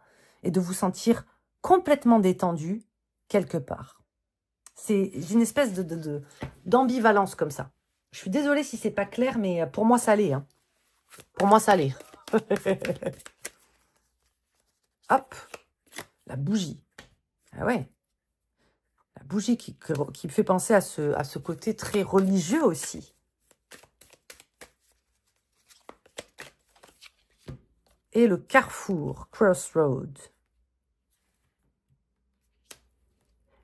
et de vous sentir complètement détendu quelque part. J'ai une espèce d'ambivalence comme ça. Je suis désolée si c'est pas clair, mais pour moi ça l'est. Hein. Pour moi ça l'est. Hop, la bougie. Ah ouais. La bougie qui me fait penser à ce côté très religieux aussi. Et le carrefour, crossroad.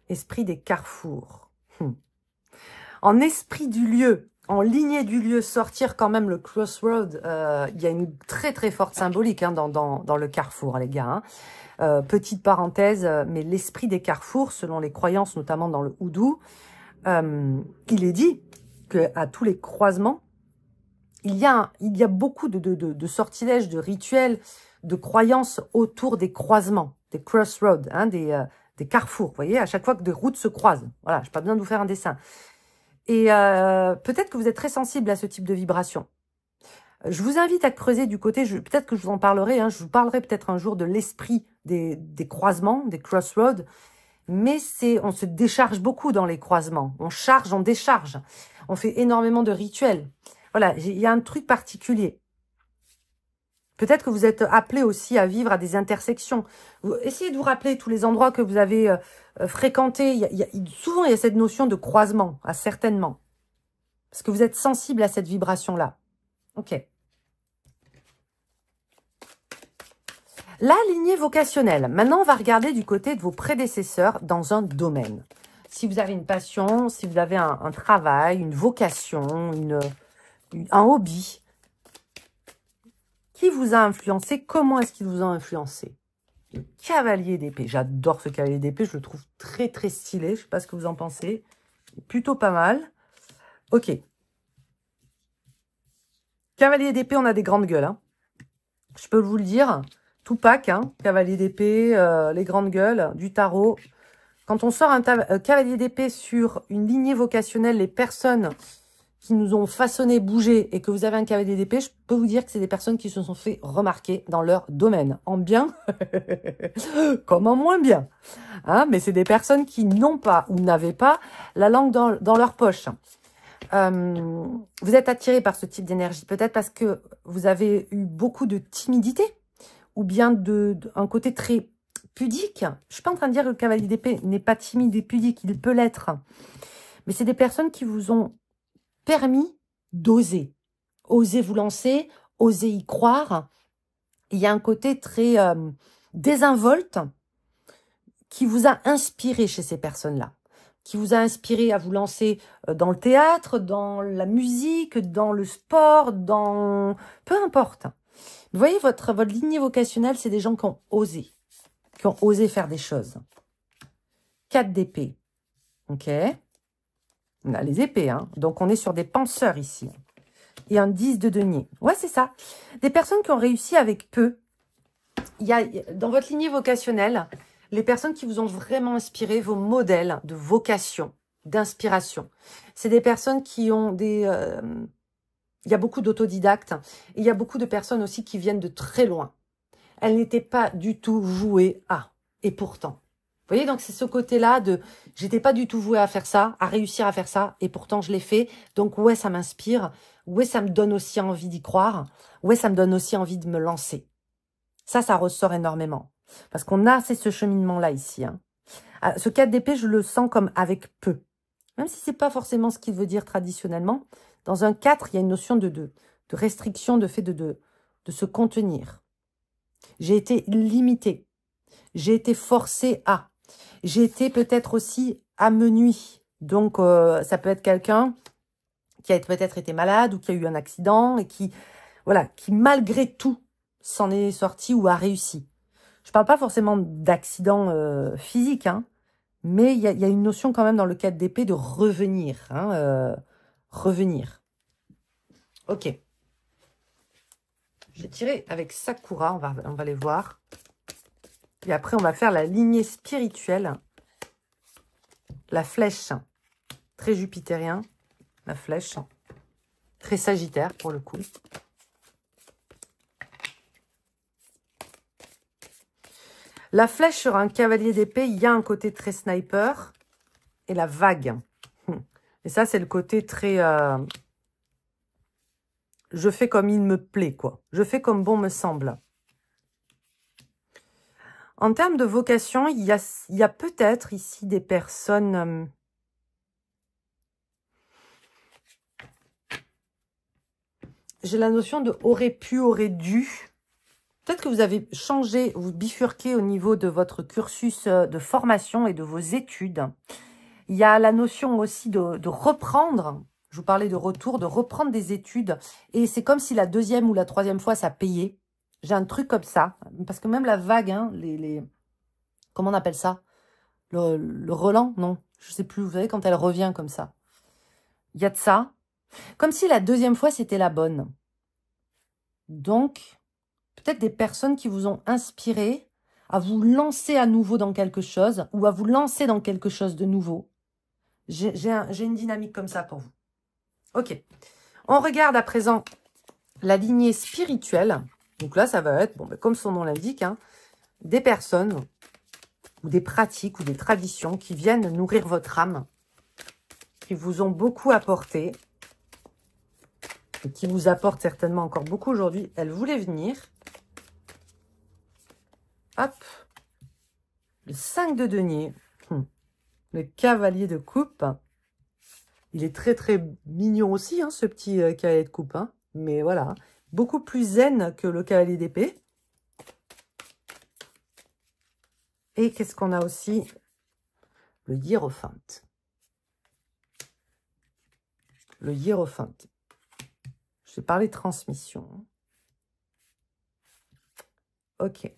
Esprit des carrefours. En esprit du lieu, en lignée du lieu, sortir quand même le crossroad, il y a une très très forte symbolique hein, dans le carrefour, les gars. Hein. Petite parenthèse, mais l'esprit des carrefours, selon les croyances, notamment dans le houdou, il est dit qu'à tous les croisements, il y a beaucoup de sortilèges, de rituels, de croyances autour des croisements, des crossroads, hein, des carrefours. Vous voyez, à chaque fois que des routes se croisent. Voilà, je n'ai pas besoin de vous faire un dessin. Et peut-être que vous êtes très sensible à ce type de vibration. Je vous invite à creuser du côté, peut-être que je vous en parlerai, hein, je vous parlerai peut-être un jour de l'esprit des croisements, des crossroads, mais on se décharge beaucoup dans les croisements. On charge, on décharge. On fait énormément de rituels. Voilà, il y a un truc particulier. Peut-être que vous êtes appelé aussi à vivre à des intersections. Essayez de vous rappeler tous les endroits que vous avez fréquentés. Souvent, il y a cette notion de croisement, certainement. Parce que vous êtes sensible à cette vibration-là. Ok. La lignée vocationnelle. Maintenant, on va regarder du côté de vos prédécesseurs dans un domaine. Si vous avez une passion, si vous avez un travail, une vocation, un hobby, qui vous a influencé? Comment est-ce qu'il vous a influencé? Le cavalier d'épée. J'adore ce cavalier d'épée. Je le trouve très, très stylé. Je ne sais pas ce que vous en pensez. Plutôt pas mal. Ok. Cavalier d'épée, on a des grandes gueules. Hein. Je peux vous le dire. Tupac, hein, cavalier d'épée, les grandes gueules, du tarot. Quand on sort un cavalier d'épée sur une lignée vocationnelle, les personnes qui nous ont façonné bouger et que vous avez un cavalier d'épée, je peux vous dire que c'est des personnes qui se sont fait remarquer dans leur domaine, en bien comme en moins bien. Hein, mais c'est des personnes qui n'ont pas ou n'avaient pas la langue dans leur poche. Vous êtes attiré par ce type d'énergie, peut-être parce que vous avez eu beaucoup de timidité ou bien un côté très pudique. Je ne suis pas en train de dire que le cavalier d'épée n'est pas timide et pudique, il peut l'être. Mais c'est des personnes qui vous ont permis d'oser. Oser vous lancer, oser y croire. Il y a un côté très désinvolte qui vous a inspiré chez ces personnes-là. Qui vous a inspiré à vous lancer dans le théâtre, dans la musique, dans le sport, peu importe. Vous voyez, votre lignée vocationnelle, c'est des gens qui ont osé faire des choses. 4 d'épée. Ok. On a les épées, hein. Donc on est sur des penseurs ici. Et un 10 de denier. Ouais, c'est ça. Des personnes qui ont réussi avec peu. Il y a, dans votre lignée vocationnelle, les personnes qui vous ont vraiment inspiré, vos modèles de vocation, d'inspiration. C'est des personnes qui ont il y a beaucoup d'autodidactes. Et il y a beaucoup de personnes aussi qui viennent de très loin. Elles n'étaient pas du tout vouées à. Et pourtant. voyez, donc c'est ce côté-là de, j'étais pas du tout vouée à faire ça, à réussir à faire ça, et pourtant je l'ai fait. Donc ouais, ça m'inspire. Ouais, ça me donne aussi envie d'y croire. Ouais, ça me donne aussi envie de me lancer. Ça ressort énormément. Parce qu'on a, c'est ce cheminement-là ici. Hein. Ah, ce 4 d'épée, je le sens comme avec peu. Même si c'est pas forcément ce qu'il veut dire traditionnellement. Dans un 4, il y a une notion de restriction, de fait de se contenir. J'ai été limitée. J'ai été forcée à. J'ai été peut-être aussi amenuie. Donc, ça peut être quelqu'un qui a peut-être été malade ou qui a eu un accident et qui, voilà, qui malgré tout s'en est sorti ou a réussi. Je parle pas forcément d'accident physique, hein, mais il y a une notion quand même dans le 4 d'épée de revenir. Hein, revenir. Ok. J'ai tiré avec Sakura, on va les voir. Et après, on va faire la lignée spirituelle. La flèche, très jupitérien. La flèche, très sagittaire pour le coup. La flèche sur un cavalier d'épée, il y a un côté très sniper. Et la vague. Et ça, c'est le côté très... je fais comme il me plaît, quoi. Je fais comme bon me semble. En termes de vocation, il y a peut-être ici des personnes... j'ai la notion de aurait pu, aurait dû. Peut-être que vous avez changé, vous bifurquez au niveau de votre cursus de formation et de vos études. Il y a la notion aussi de reprendre. Je vous parlais de retour, de reprendre des études. Et c'est comme si la deuxième ou la troisième fois, ça payait. J'ai un truc comme ça. Parce que même la vague, hein, comment on appelle ça? Le relent? Non, je sais plus. Vous savez, quand elle revient comme ça. Il y a de ça. Comme si la deuxième fois, c'était la bonne. Donc, peut-être des personnes qui vous ont inspiré à vous lancer à nouveau dans quelque chose ou à vous lancer dans quelque chose de nouveau. J'ai une dynamique comme ça pour vous. Ok. On regarde à présent la lignée spirituelle. Donc là, ça va être, bon, comme son nom l'indique, hein, des personnes ou des pratiques ou des traditions qui viennent nourrir votre âme, qui vous ont beaucoup apporté et qui vous apportent certainement encore beaucoup aujourd'hui. Elle voulait venir. Hop. Le 5 de denier. Le cavalier de coupe. Il est très, très mignon aussi, hein, ce petit cavalier de coupe. Hein. Mais voilà, beaucoup plus zen que le cavalier d'épée. Et qu'est-ce qu'on a aussi? Le hiérophante. Le hiérophante. Je vais parler transmission. Ok.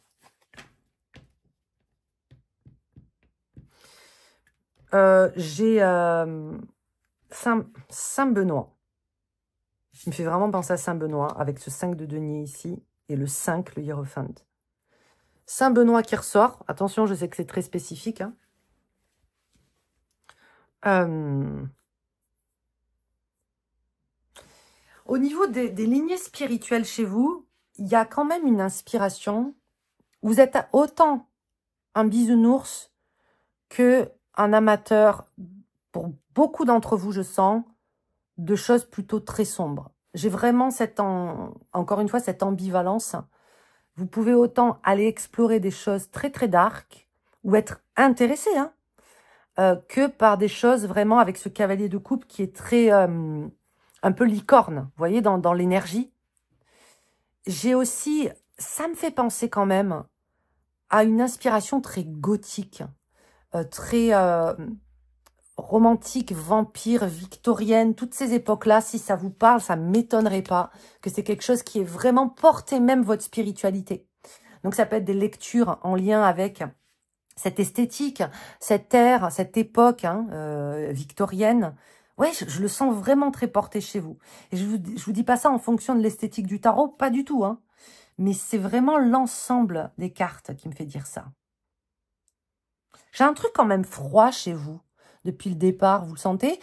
J'ai Saint-Benoît. Il me fait vraiment penser à Saint-Benoît avec ce 5 de denier ici et le 5, le hiérophante. Saint-Benoît qui ressort. Attention, je sais que c'est très spécifique. Hein. Au niveau des lignées spirituelles chez vous, il y a quand même une inspiration. Vous êtes autant un bisounours que un amateur, pour beaucoup d'entre vous, je sens, de choses plutôt très sombres. J'ai vraiment encore une fois cette ambivalence. Vous pouvez autant aller explorer des choses très très dark ou être intéressé, hein, que par des choses vraiment avec ce cavalier de coupe qui est très un peu licorne, vous voyez, dans l'énergie. J'ai aussi, ça me fait penser quand même à une inspiration très gothique, très romantique, vampire, victorienne, toutes ces époques-là, si ça vous parle, ça ne m'étonnerait pas que c'est quelque chose qui est vraiment porté même votre spiritualité. Donc ça peut être des lectures en lien avec cette esthétique, cette ère, cette époque hein, victorienne. Ouais, je le sens vraiment très porté chez vous. Et je vous dis pas ça en fonction de l'esthétique du tarot, pas du tout. Hein. Mais c'est vraiment l'ensemble des cartes qui me fait dire ça. J'ai un truc quand même froid chez vous. Depuis le départ, vous le sentez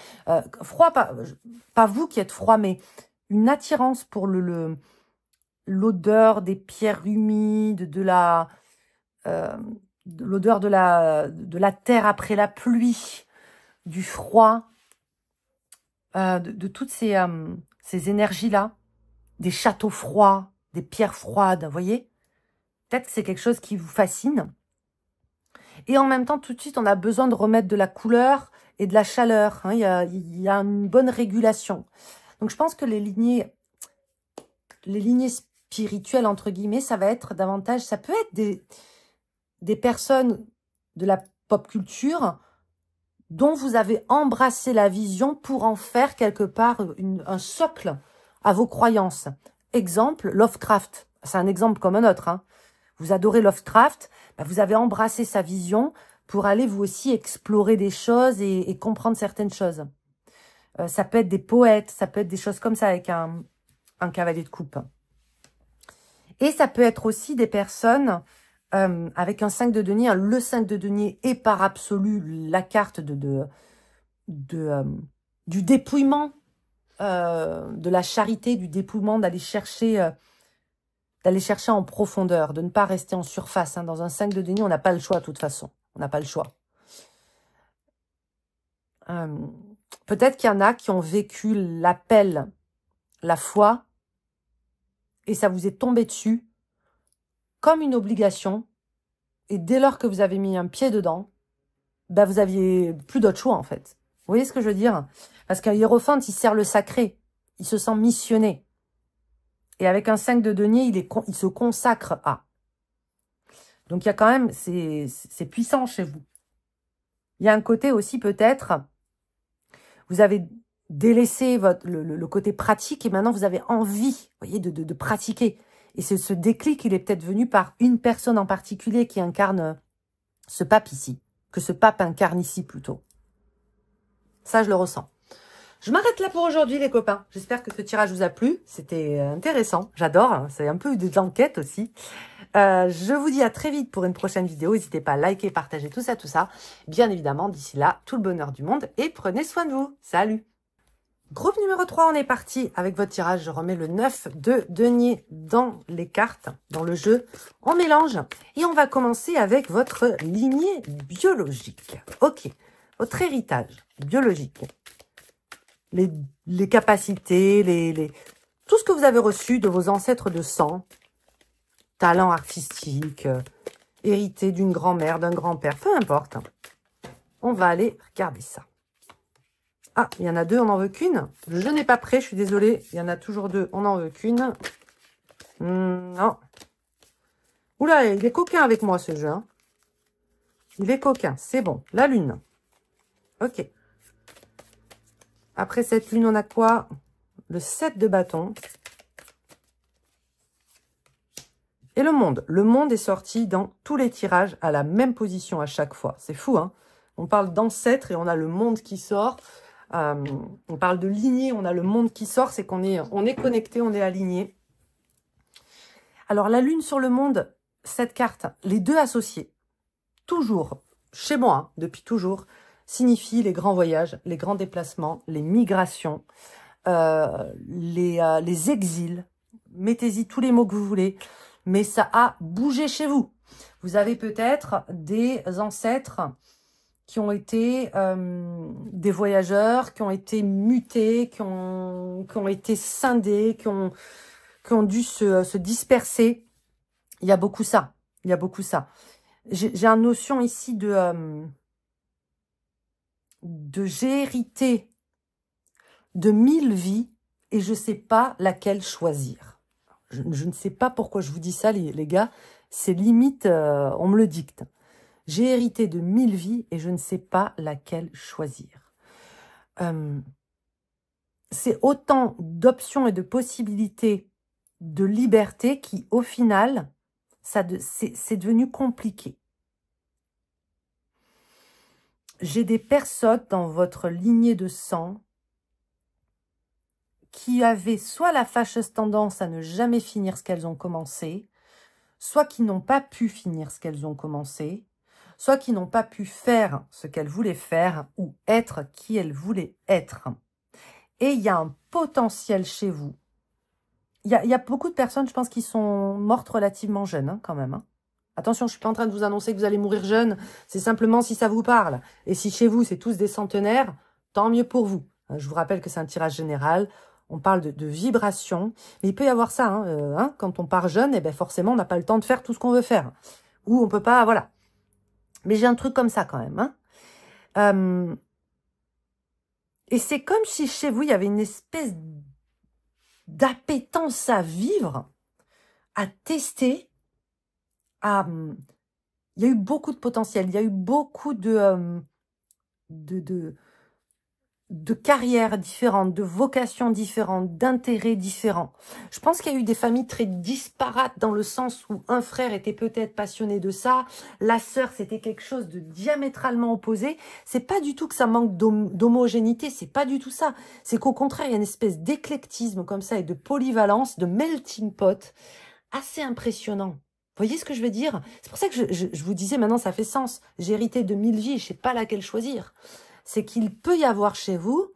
froid, pas vous qui êtes froid, mais une attirance pour l'odeur des pierres humides, de la l'odeur de la terre après la pluie, du froid, de toutes ces énergies-là, des châteaux froids, des pierres froides, vous voyez? Peut-être que c'est quelque chose qui vous fascine. Et en même temps, tout de suite, on a besoin de remettre de la couleur et de la chaleur. Hein. Il y a une bonne régulation. Donc, je pense que les lignées spirituelles, entre guillemets, ça va être davantage... Ça peut être des personnes de la pop culture dont vous avez embrassé la vision pour en faire quelque part un socle à vos croyances. Exemple, Lovecraft. C'est un exemple comme un autre. Hein. Vous adorez Lovecraft, bah vous avez embrassé sa vision pour aller vous aussi explorer des choses et comprendre certaines choses. Ça peut être des poètes, ça peut être des choses comme ça avec un cavalier de coupe. Et ça peut être aussi des personnes avec un 5 de denier. Le 5 de denier est par absolu la carte du dépouillement, de la charité, du dépouillement, d'aller chercher en profondeur, de ne pas rester en surface. Hein. Dans un 5 de denier, on n'a pas le choix de toute façon. On n'a pas le choix. Peut-être qu'il y en a qui ont vécu l'appel, la foi, et ça vous est tombé dessus comme une obligation. Et dès lors que vous avez mis un pied dedans, ben vous aviez plus d'autre choix en fait. Vous voyez ce que je veux dire? Parce qu'un hiérophante, il sert le sacré. Il se sent missionné. Et avec un 5 de denier, il se consacre à. Donc il y a quand même, c'est puissant chez vous. Il y a un côté aussi peut-être, vous avez délaissé le côté pratique et maintenant vous avez envie, vous voyez, de pratiquer. Et ce déclic, il est peut-être venu par une personne en particulier qui incarne ce pape ici, que ce pape incarne ici plutôt. Ça, je le ressens. Je m'arrête là pour aujourd'hui, les copains. J'espère que ce tirage vous a plu. C'était intéressant. J'adore. C'est un peu des enquêtes aussi. Je vous dis à très vite pour une prochaine vidéo. N'hésitez pas à liker, partager, tout ça, tout ça. Bien évidemment, d'ici là, tout le bonheur du monde et prenez soin de vous. Salut! Groupe numéro 3, on est parti avec votre tirage. Je remets le 9 de denier dans les cartes, dans le jeu. On mélange et on va commencer avec votre lignée biologique. Ok, votre héritage biologique. Les capacités, tout ce que vous avez reçu de vos ancêtres de sang, talent artistique, hérité d'une grand-mère, d'un grand-père, peu importe. On va aller regarder ça. Ah, il y en a deux, on n'en veut qu'une. Je n'ai pas prêt, je suis désolée. Il y en a toujours deux, on n'en veut qu'une. Non. Oula, il est coquin avec moi ce jeu. Hein. Il est coquin, c'est bon. La lune. Ok. Après cette lune, on a quoi? Le 7 de bâton. Et le monde. Le monde est sorti dans tous les tirages à la même position à chaque fois. C'est fou, hein? On parle d'ancêtres et on a le monde qui sort. On parle de lignée, on a le monde qui sort. C'est qu'on est, on est connecté, on est aligné. Alors, la lune sur le monde, cette carte, les deux associés, toujours, chez moi, hein, depuis toujours, signifie les grands voyages, les grands déplacements, les migrations, les exils. Mettez-y tous les mots que vous voulez. Mais ça a bougé chez vous. Vous avez peut-être des ancêtres qui ont été des voyageurs, qui ont été mutés, qui ont été scindés, qui ont dû se disperser. Il y a beaucoup ça. Il y a beaucoup ça. J'ai une notion ici de j'ai hérité de 1000 vies et je ne sais pas laquelle choisir. Je ne sais pas pourquoi je vous dis ça, les gars. C'est limite, on me le dicte. J'ai hérité de 1000 vies et je ne sais pas laquelle choisir. C'est autant d'options et de possibilités de liberté qui, au final, c'est devenu compliqué. J'ai des personnes dans votre lignée de sang qui avaient soit la fâcheuse tendance à ne jamais finir ce qu'elles ont commencé, soit qui n'ont pas pu finir ce qu'elles ont commencé, soit qui n'ont pas pu faire ce qu'elles voulaient faire ou être qui elles voulaient être. Et il y a un potentiel chez vous. Il y a beaucoup de personnes, je pense, qui sont mortes relativement jeunes, hein, quand même. Hein. Attention, je suis pas en train de vous annoncer que vous allez mourir jeune. C'est simplement si ça vous parle. Et si chez vous, c'est tous des centenaires, tant mieux pour vous. Je vous rappelle que c'est un tirage général. On parle de vibration. Mais il peut y avoir ça. Quand on part jeune, eh ben forcément, on n'a pas le temps de faire tout ce qu'on veut faire. Ou on peut pas, voilà. Mais j'ai un truc comme ça quand même. Et c'est comme si chez vous, il y avait une espèce d'appétence à vivre, à tester, il y a eu beaucoup de potentiel, il y a eu beaucoup de carrières différentes, de vocations différentes, d'intérêts différents. Je pense qu'il y a eu des familles très disparates dans le sens où un frère était peut-être passionné de ça, la sœur c'était quelque chose de diamétralement opposé. C'est pas du tout que ça manque d'homogénéité, c'est pas du tout ça. C'est qu'au contraire, il y a une espèce d'éclectisme comme ça et de polyvalence, de melting pot assez impressionnant. Vous voyez ce que je veux dire? C'est pour ça que je vous disais, maintenant ça fait sens. J'ai hérité de 1000 vies, je sais pas laquelle choisir. C'est qu'il peut y avoir chez vous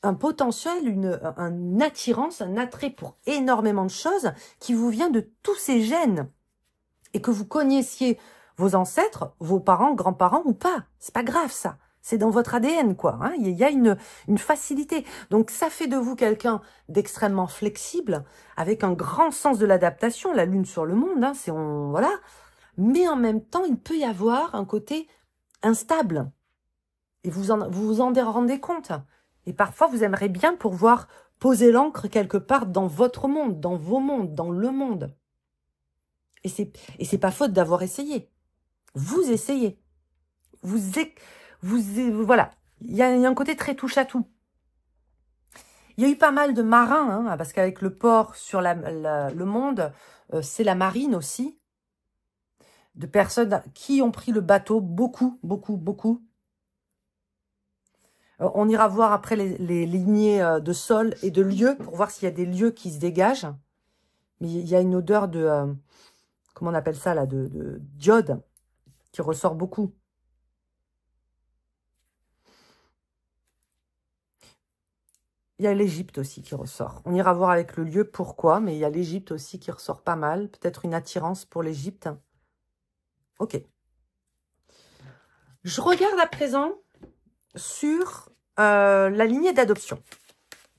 un potentiel, une attirance, un attrait pour énormément de choses qui vous vient de tous ces gènes. Et que vous connaissiez vos ancêtres, vos parents, grands-parents ou pas. C'est pas grave ça. C'est dans votre ADN, quoi. Il y a une facilité. Donc, ça fait de vous quelqu'un d'extrêmement flexible, avec un grand sens de l'adaptation, la lune sur le monde, voilà. Mais en même temps, il peut y avoir un côté instable. Et vous vous en rendez compte. Et parfois, vous aimeriez bien pouvoir poser l'ancre quelque part dans votre monde, dans vos mondes, dans le monde. Et c'est pas faute d'avoir essayé. Vous essayez. Voilà. Il y a un côté très touche à tout. Il y a eu pas mal de marins, parce qu'avec le port sur le monde, c'est la marine aussi. De personnes qui ont pris le bateau, beaucoup, beaucoup, beaucoup. On ira voir après les lignées de sol et de lieux, pour voir s'il y a des lieux qui se dégagent. Mais il y a une odeur de... comment on appelle ça, là, de d'iode, qui ressort beaucoup. Il y a l'Égypte aussi qui ressort. On ira voir avec le lieu pourquoi, mais il y a l'Égypte aussi qui ressort pas mal. Peut-être une attirance pour l'Égypte. Ok. Je regarde à présent sur la lignée d'adoption.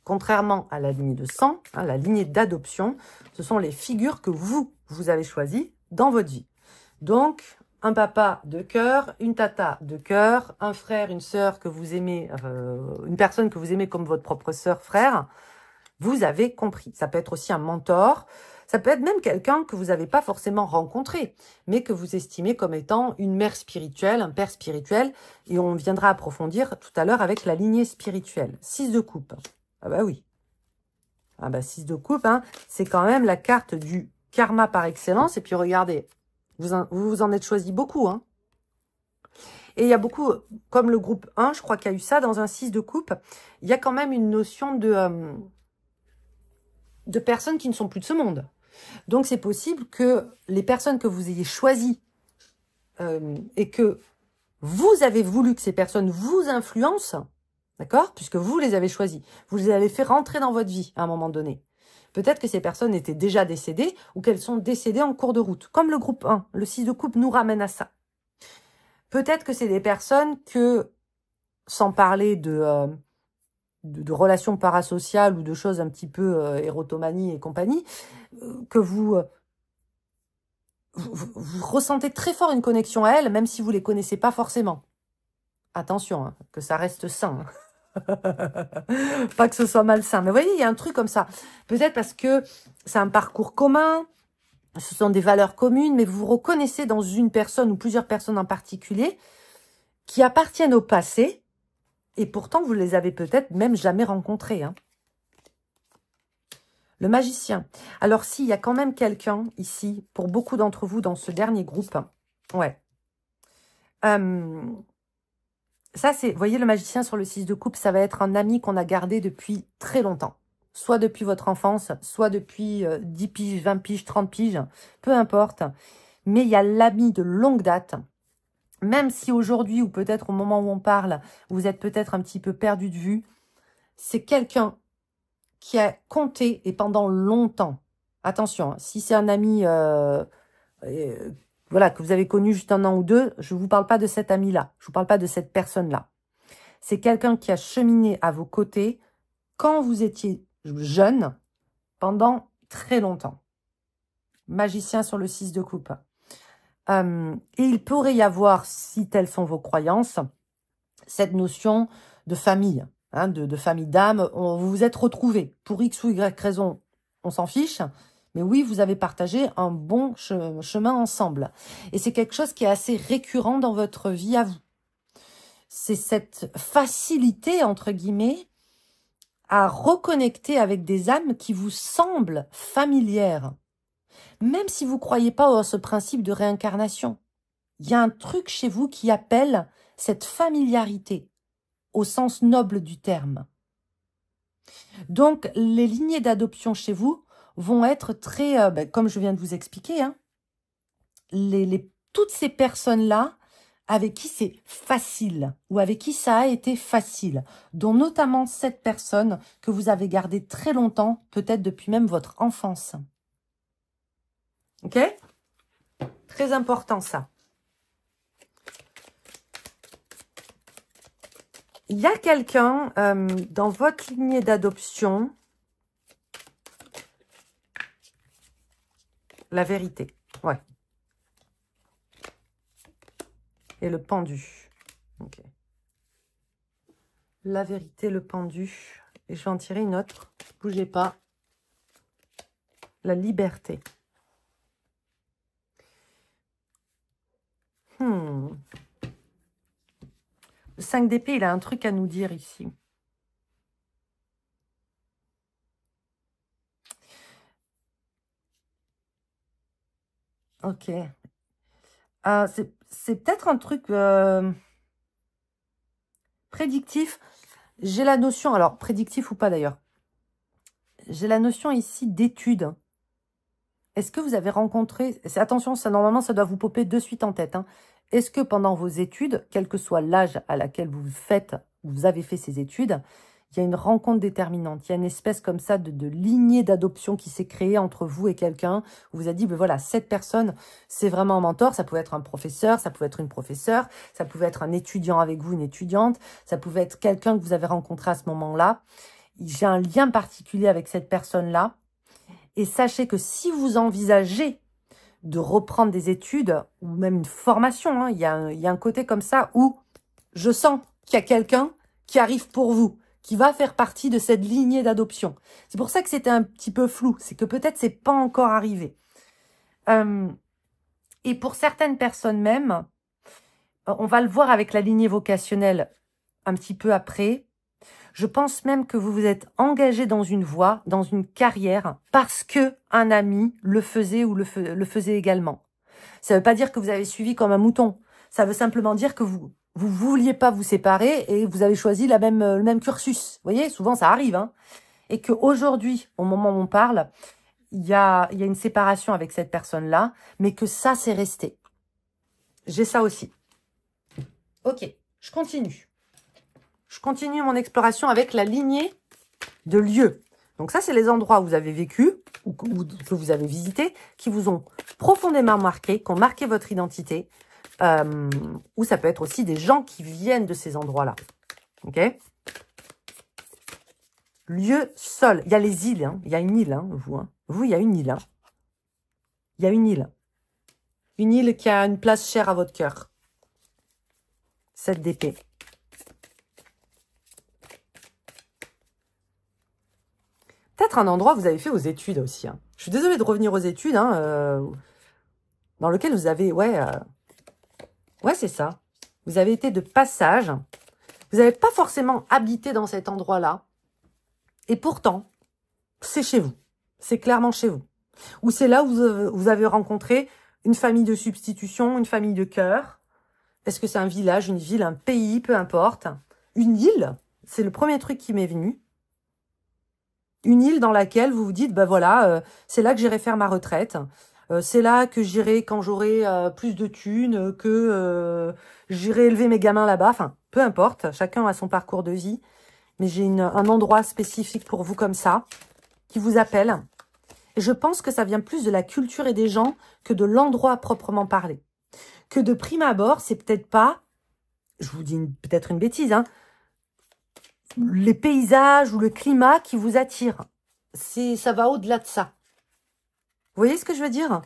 Contrairement à la lignée de sang, la lignée d'adoption, ce sont les figures que vous avez choisies dans votre vie. Donc, un papa de cœur, une tata de cœur, un frère, une sœur que vous aimez, une personne que vous aimez comme votre propre sœur, frère, vous avez compris. Ça peut être aussi un mentor, ça peut être même quelqu'un que vous n'avez pas forcément rencontré, mais que vous estimez comme étant une mère spirituelle, un père spirituel, et on viendra approfondir tout à l'heure avec la lignée spirituelle. 6 de coupe. Ah bah oui. Ah bah 6 de coupe, c'est quand même la carte du karma par excellence, et puis regardez, vous en êtes choisi beaucoup, Et il y a beaucoup, comme le groupe 1, je crois qu'il y a eu ça dans un 6 de coupe, il y a quand même une notion de personnes qui ne sont plus de ce monde. Donc, c'est possible que les personnes que vous ayez choisies et que vous avez voulu que ces personnes vous influencent, d'accord? Puisque vous les avez choisies, vous les avez fait rentrer dans votre vie à un moment donné. Peut-être que ces personnes étaient déjà décédées ou qu'elles sont décédées en cours de route. Comme le groupe 1, le 6 de coupe nous ramène à ça. Peut-être que c'est des personnes que, sans parler de relations parasociales ou de choses un petit peu érotomanie et compagnie, que vous ressentez très fort une connexion à elles, même si vous ne les connaissez pas forcément. Attention, que ça reste sain. Pas que ce soit malsain. Mais vous voyez, il y a un truc comme ça. Peut-être parce que c'est un parcours commun, ce sont des valeurs communes, mais vous vous reconnaissez dans une personne ou plusieurs personnes en particulier qui appartiennent au passé, et pourtant vous les avez peut-être même jamais rencontrées. Le magicien. Alors s'il y a quand même quelqu'un ici, pour beaucoup d'entre vous dans ce dernier groupe, ouais. Ça, c'est, vous voyez, le magicien sur le 6 de coupe, ça va être un ami qu'on a gardé depuis très longtemps. Soit depuis votre enfance, soit depuis 10 piges, 20 piges, 30 piges, peu importe. Mais il y a l'ami de longue date. Même si aujourd'hui, ou peut-être au moment où on parle, vous êtes peut-être un petit peu perdu de vue, c'est quelqu'un qui a compté et pendant longtemps. Attention, si c'est un ami voilà, que vous avez connu juste un an ou deux, je ne vous parle pas de cet ami-là. Je ne vous parle pas de cette personne-là. C'est quelqu'un qui a cheminé à vos côtés quand vous étiez jeune, pendant très longtemps. Magicien sur le 6 de coupe. Et il pourrait y avoir, si telles sont vos croyances, cette notion de famille, hein, de famille d'âme. Vous vous êtes retrouvés. Pour X ou Y raison, on s'en fiche. Mais oui, vous avez partagé un bon chemin ensemble. Et c'est quelque chose qui est assez récurrent dans votre vie à vous. C'est cette facilité, entre guillemets, à reconnecter avec des âmes qui vous semblent familières. Même si vous ne croyez pas à ce principe de réincarnation. Il y a un truc chez vous qui appelle cette familiarité, au sens noble du terme. Donc, les lignées d'adoption chez vous vont être très, comme je viens de vous expliquer, hein, toutes ces personnes-là avec qui c'est facile, ou avec qui ça a été facile, dont notamment cette personne que vous avez gardée très longtemps, peut-être depuis même votre enfance. Ok? Très important ça. Il y a quelqu'un dans votre lignée d'adoption, la vérité, ouais. Et le pendu. Ok. La vérité, le pendu. Et je vais en tirer une autre. Bougez pas. La liberté. Le 5 d'épée, il a un truc à nous dire ici. Ok. C'est peut-être un truc prédictif. J'ai la notion, alors prédictif ou pas d'ailleurs, j'ai la notion ici d'étude. Est-ce que vous avez rencontré, attention, ça normalement ça doit vous popper de suite en tête, hein. Est-ce que pendant vos études, quel que soit l'âge à laquelle vous avez fait ces études, il y a une rencontre déterminante, il y a une espèce comme ça de lignée d'adoption qui s'est créée entre vous et quelqu'un, où vous a dit, ben voilà, cette personne, c'est vraiment un mentor, ça pouvait être un professeur, ça pouvait être une professeure, ça pouvait être un étudiant avec vous, une étudiante, ça pouvait être quelqu'un que vous avez rencontré à ce moment-là. J'ai un lien particulier avec cette personne-là, et sachez que si vous envisagez de reprendre des études, ou même une formation, hein, il y a un côté comme ça où je sens qu'il y a quelqu'un qui arrive pour vous, qui va faire partie de cette lignée d'adoption. C'est pour ça que c'était un petit peu flou, c'est que peut-être c'est pas encore arrivé. Et pour certaines personnes même, on va le voir avec la lignée vocationnelle un petit peu après, je pense même que vous vous êtes engagé dans une voie, dans une carrière, parce que un ami le faisait ou le faisait également. Ça ne veut pas dire que vous avez suivi comme un mouton. Ça veut simplement dire que vous vouliez pas vous séparer et vous avez choisi le même cursus. Vous voyez, souvent ça arrive, hein. Et qu'aujourd'hui, au moment où on parle, il y a une séparation avec cette personne-là, mais que ça, c'est resté. J'ai ça aussi. Ok, je continue. Je continue mon exploration avec la lignée de lieux. Donc ça, c'est les endroits où vous avez vécu ou que vous avez visités, qui vous ont profondément marqué, qui ont marqué votre identité. Ou ça peut être aussi des gens qui viennent de ces endroits-là. Ok? Lieu sol. Il y a les îles. Hein. Il y a une île, hein, vous. Hein. Vous, il y a une île. Hein. Il y a une île. Une île qui a une place chère à votre cœur. 7 d'épée. Peut-être un endroit où vous avez fait vos études aussi. Hein. Je suis désolée de revenir aux études, hein, dans lequel vous avez... Ouais, c'est ça. Vous avez été de passage. Vous n'avez pas forcément habité dans cet endroit-là. Et pourtant, c'est chez vous. C'est clairement chez vous. Ou c'est là où vous avez rencontré une famille de substitution, une famille de cœur. Est-ce que c'est un village, une ville, un pays, peu importe. Une île, c'est le premier truc qui m'est venu. Une île dans laquelle vous vous dites, ben voilà, c'est là que j'irai faire ma retraite. C'est là que j'irai quand j'aurai plus de thunes, que j'irai élever mes gamins là-bas. Enfin, peu importe, chacun a son parcours de vie. Mais j'ai un endroit spécifique pour vous comme ça, qui vous appelle. Et je pense que ça vient plus de la culture et des gens que de l'endroit à proprement parler. Que de prime abord, c'est peut-être pas, je vous dis peut-être une bêtise, hein, les paysages ou le climat qui vous attire. Ça va au-delà de ça. Vous voyez ce que je veux dire?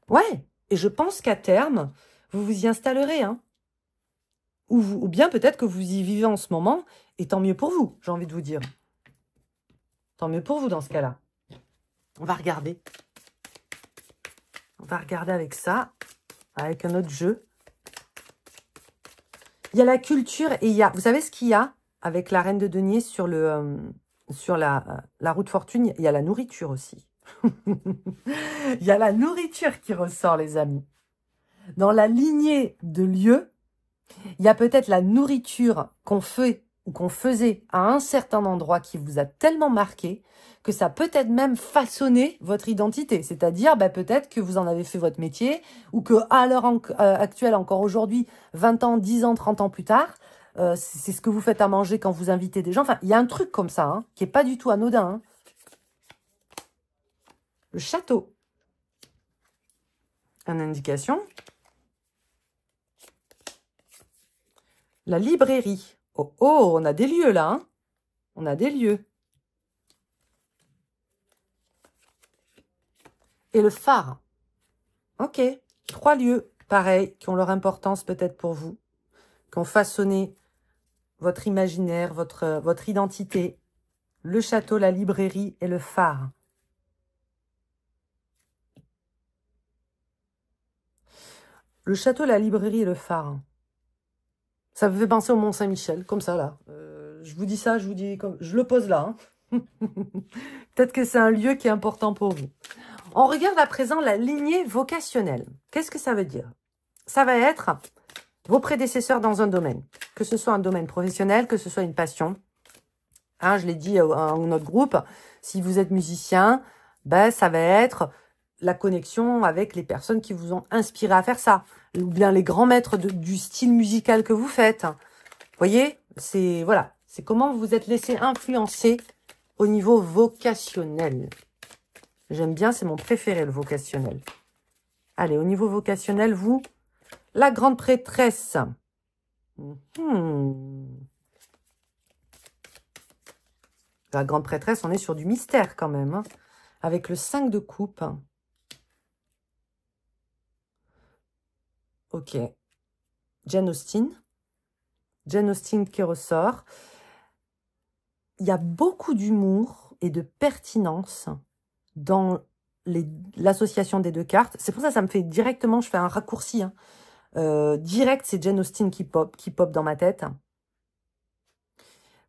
Ouais, et je pense qu'à terme, vous vous y installerez, hein. Ou bien peut-être que vous y vivez en ce moment, et tant mieux pour vous, j'ai envie de vous dire. Tant mieux pour vous dans ce cas-là. On va regarder. On va regarder avec ça, avec un autre jeu. Il y a la culture et il y a... Vous savez ce qu'il y a avec la reine de denier sur la roue de fortune? Il y a la nourriture aussi. Il y a la nourriture qui ressort, les amis. Dans la lignée de lieux, il y a peut-être la nourriture qu'on fait ou qu'on faisait à un certain endroit qui vous a tellement marqué que ça peut-être même façonné votre identité. C'est-à-dire, peut-être que vous en avez fait votre métier ou que à l'heure actuelle, encore aujourd'hui, 20 ans, 10 ans, 30 ans plus tard, c'est ce que vous faites à manger quand vous invitez des gens. Enfin, il y a un truc comme ça, hein, qui est pas du tout anodin. Hein. Le château. Une indication. La librairie. Oh, oh, on a des lieux là. Hein. On a des lieux. Et le phare. Ok. 3 lieux, pareil, qui ont leur importance peut-être pour vous, qui ont façonné votre imaginaire, votre identité. Le château, la librairie et le phare. Le château, la librairie et le phare. Ça me fait penser au Mont-Saint-Michel, comme ça, là. Je vous dis ça, je le pose là. Hein. Peut-être que c'est un lieu qui est important pour vous. On regarde à présent la lignée vocationnelle. Qu'est-ce que ça veut dire? Ça va être vos prédécesseurs dans un domaine. Que ce soit un domaine professionnel, que ce soit une passion. Hein, je l'ai dit à notre groupe, si vous êtes musicien, ça va être la connexion avec les personnes qui vous ont inspiré à faire ça. Ou bien les grands maîtres du style musical que vous faites. Vous voyez, c'est voilà, c'est comment vous vous êtes laissé influencer au niveau vocationnel. J'aime bien, c'est mon préféré, le vocationnel. Allez, au niveau vocationnel, vous, la grande prêtresse. La grande prêtresse, on est sur du mystère quand même. Hein, avec le 5 de coupe. Ok. Jane Austen. Jane Austen qui ressort. Il y a beaucoup d'humour et de pertinence dans l'association des deux cartes. C'est pour ça que ça me fait directement, je fais un raccourci. Hein. Direct, c'est Jane Austen qui pop dans ma tête.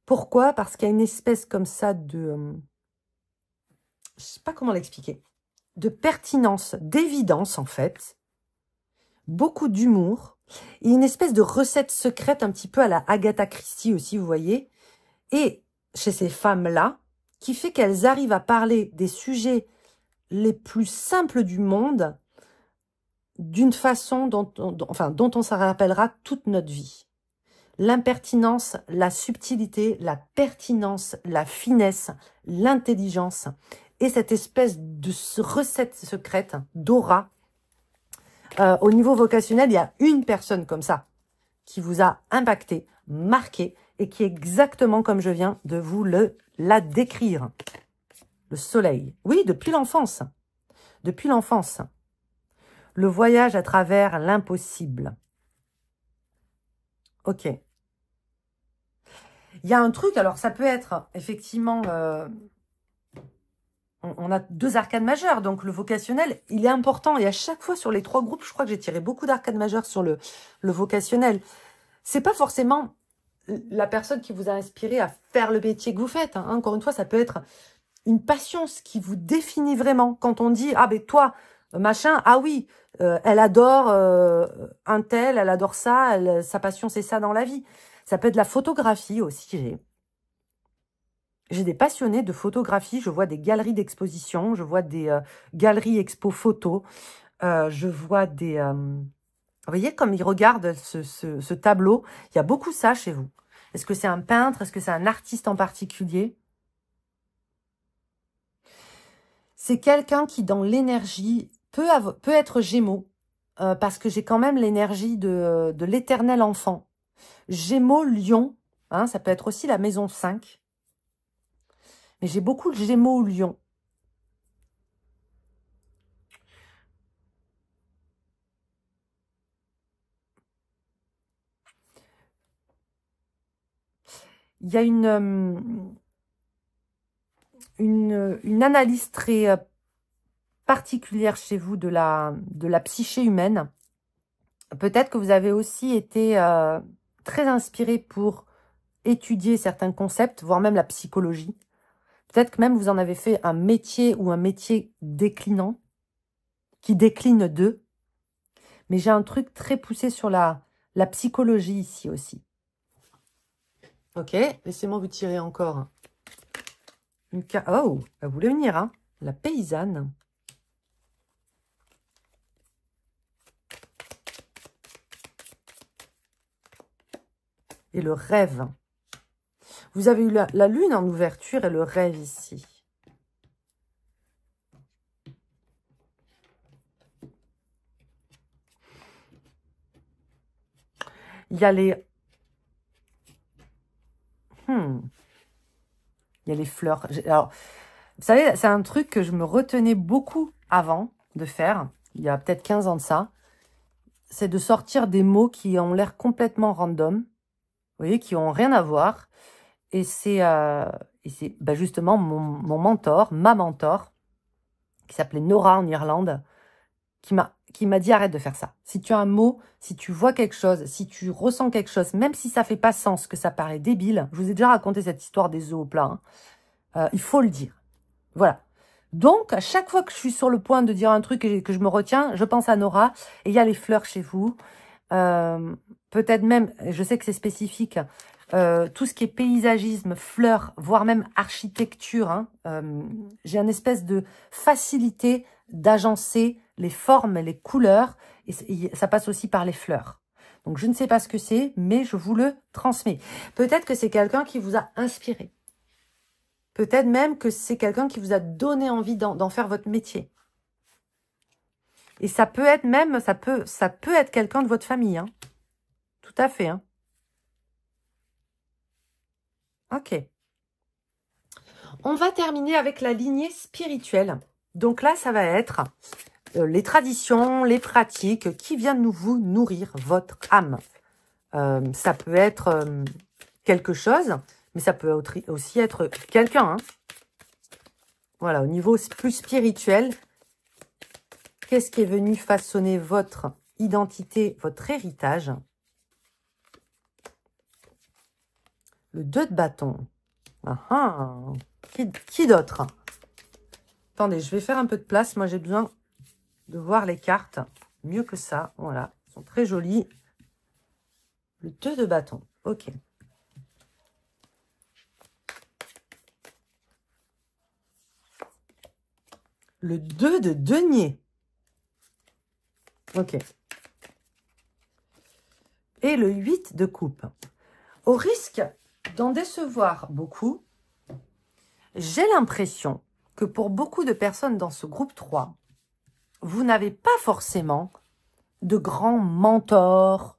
Pourquoi? Parce qu'il y a une espèce comme ça de... je sais pas comment l'expliquer. De pertinence, d'évidence en fait. Beaucoup d'humour. Et une espèce de recette secrète un petit peu à la Agatha Christie aussi, vous voyez. Et chez ces femmes-là, qui fait qu'elles arrivent à parler des sujets les plus simples du monde d'une façon dont on s'en rappellera toute notre vie. L'impertinence, la subtilité, la pertinence, la finesse, l'intelligence et cette espèce de recette secrète d'aura. Au niveau vocationnel, il y a une personne comme ça qui vous a impacté, marqué et qui est exactement comme je viens de vous la décrire. Le soleil. Oui, depuis l'enfance. Depuis l'enfance. Le voyage à travers l'impossible. Ok. Il y a un truc, alors ça peut être effectivement... on a 2 arcades majeures, donc le vocationnel, il est important. Et à chaque fois sur les 3 groupes, je crois que j'ai tiré beaucoup d'arcades majeures sur le vocationnel. C'est pas forcément la personne qui vous a inspiré à faire le métier que vous faites. Hein. Encore une fois, ça peut être une passion, ce qui vous définit vraiment. Quand on dit, ah ben toi, machin, ah oui, elle adore un tel, elle adore ça, sa passion c'est ça dans la vie. Ça peut être la photographie aussi. J'ai des passionnés de photographie, je vois des galeries d'exposition, je vois des galeries expo photos, je vois des... vous voyez comme ils regardent ce tableau, il y a beaucoup ça chez vous. Est-ce que c'est un peintre? Est-ce que c'est un artiste en particulier? C'est quelqu'un qui, dans l'énergie, peut être Gémeaux, parce que j'ai quand même l'énergie de l'éternel enfant. Gémeaux, Lion, hein, ça peut être aussi la maison 5. Mais j'ai beaucoup le Gémeaux, Lion. Il y a une analyse très particulière chez vous de la psyché humaine. Peut-être que vous avez aussi été très inspiré pour étudier certains concepts, voire même la psychologie. Peut-être que même vous en avez fait un métier ou un métier déclinant, qui décline d'eux. Mais j'ai un truc très poussé sur la psychologie ici aussi. Ok, laissez-moi vous tirer encore une carte. Oh, elle voulait venir, hein, la paysanne. Et le rêve. Vous avez eu la lune en ouverture et le rêve ici. Il y a les... Il y a les fleurs. Alors, vous savez, c'est un truc que je me retenais beaucoup avant de faire, il y a peut-être 15 ans de ça. C'est de sortir des mots qui ont l'air complètement random, vous voyez, qui n'ont rien à voir. Et c'est bah, justement mon mentor, ma mentor, qui s'appelait Nora en Irlande, qui m'a dit arrête de faire ça. Si tu as un mot, si tu vois quelque chose, si tu ressens quelque chose, même si ça fait pas sens, que ça paraît débile, je vous ai déjà raconté cette histoire des œufs au plat, hein, il faut le dire. Voilà. Donc, à chaque fois que je suis sur le point de dire un truc et que je me retiens, je pense à Nora. Et il y a les fleurs chez vous. Peut-être même, je sais que c'est spécifique, tout ce qui est paysagisme, fleurs, voire même architecture. Hein, j'ai une espèce de facilité d'agencer les formes et les couleurs. Et ça passe aussi par les fleurs. Donc, je ne sais pas ce que c'est, mais je vous le transmets. Peut-être que c'est quelqu'un qui vous a inspiré. Peut-être même que c'est quelqu'un qui vous a donné envie d'en faire votre métier. Et ça peut être même, ça peut être quelqu'un de votre famille. Hein. Tout à fait. Hein. Ok. On va terminer avec la lignée spirituelle. Donc là, ça va être les traditions, les pratiques qui viennent vous nourrir votre âme. Ça peut être quelque chose, mais ça peut aussi être quelqu'un. Hein. Voilà, au niveau plus spirituel, qu'est-ce qui est venu façonner votre identité, votre héritage? Le 2 de bâton. Ah ah. Qui d'autre? Attendez, je vais faire un peu de place. Moi, j'ai besoin de voir les cartes. Mieux que ça. Voilà, elles sont très jolies. Le 2 de bâton. Ok. Le 2 de denier. Ok. Et le 8 de coupe. Au risque d'en décevoir beaucoup, j'ai l'impression que pour beaucoup de personnes dans ce groupe 3, vous n'avez pas forcément de grands mentors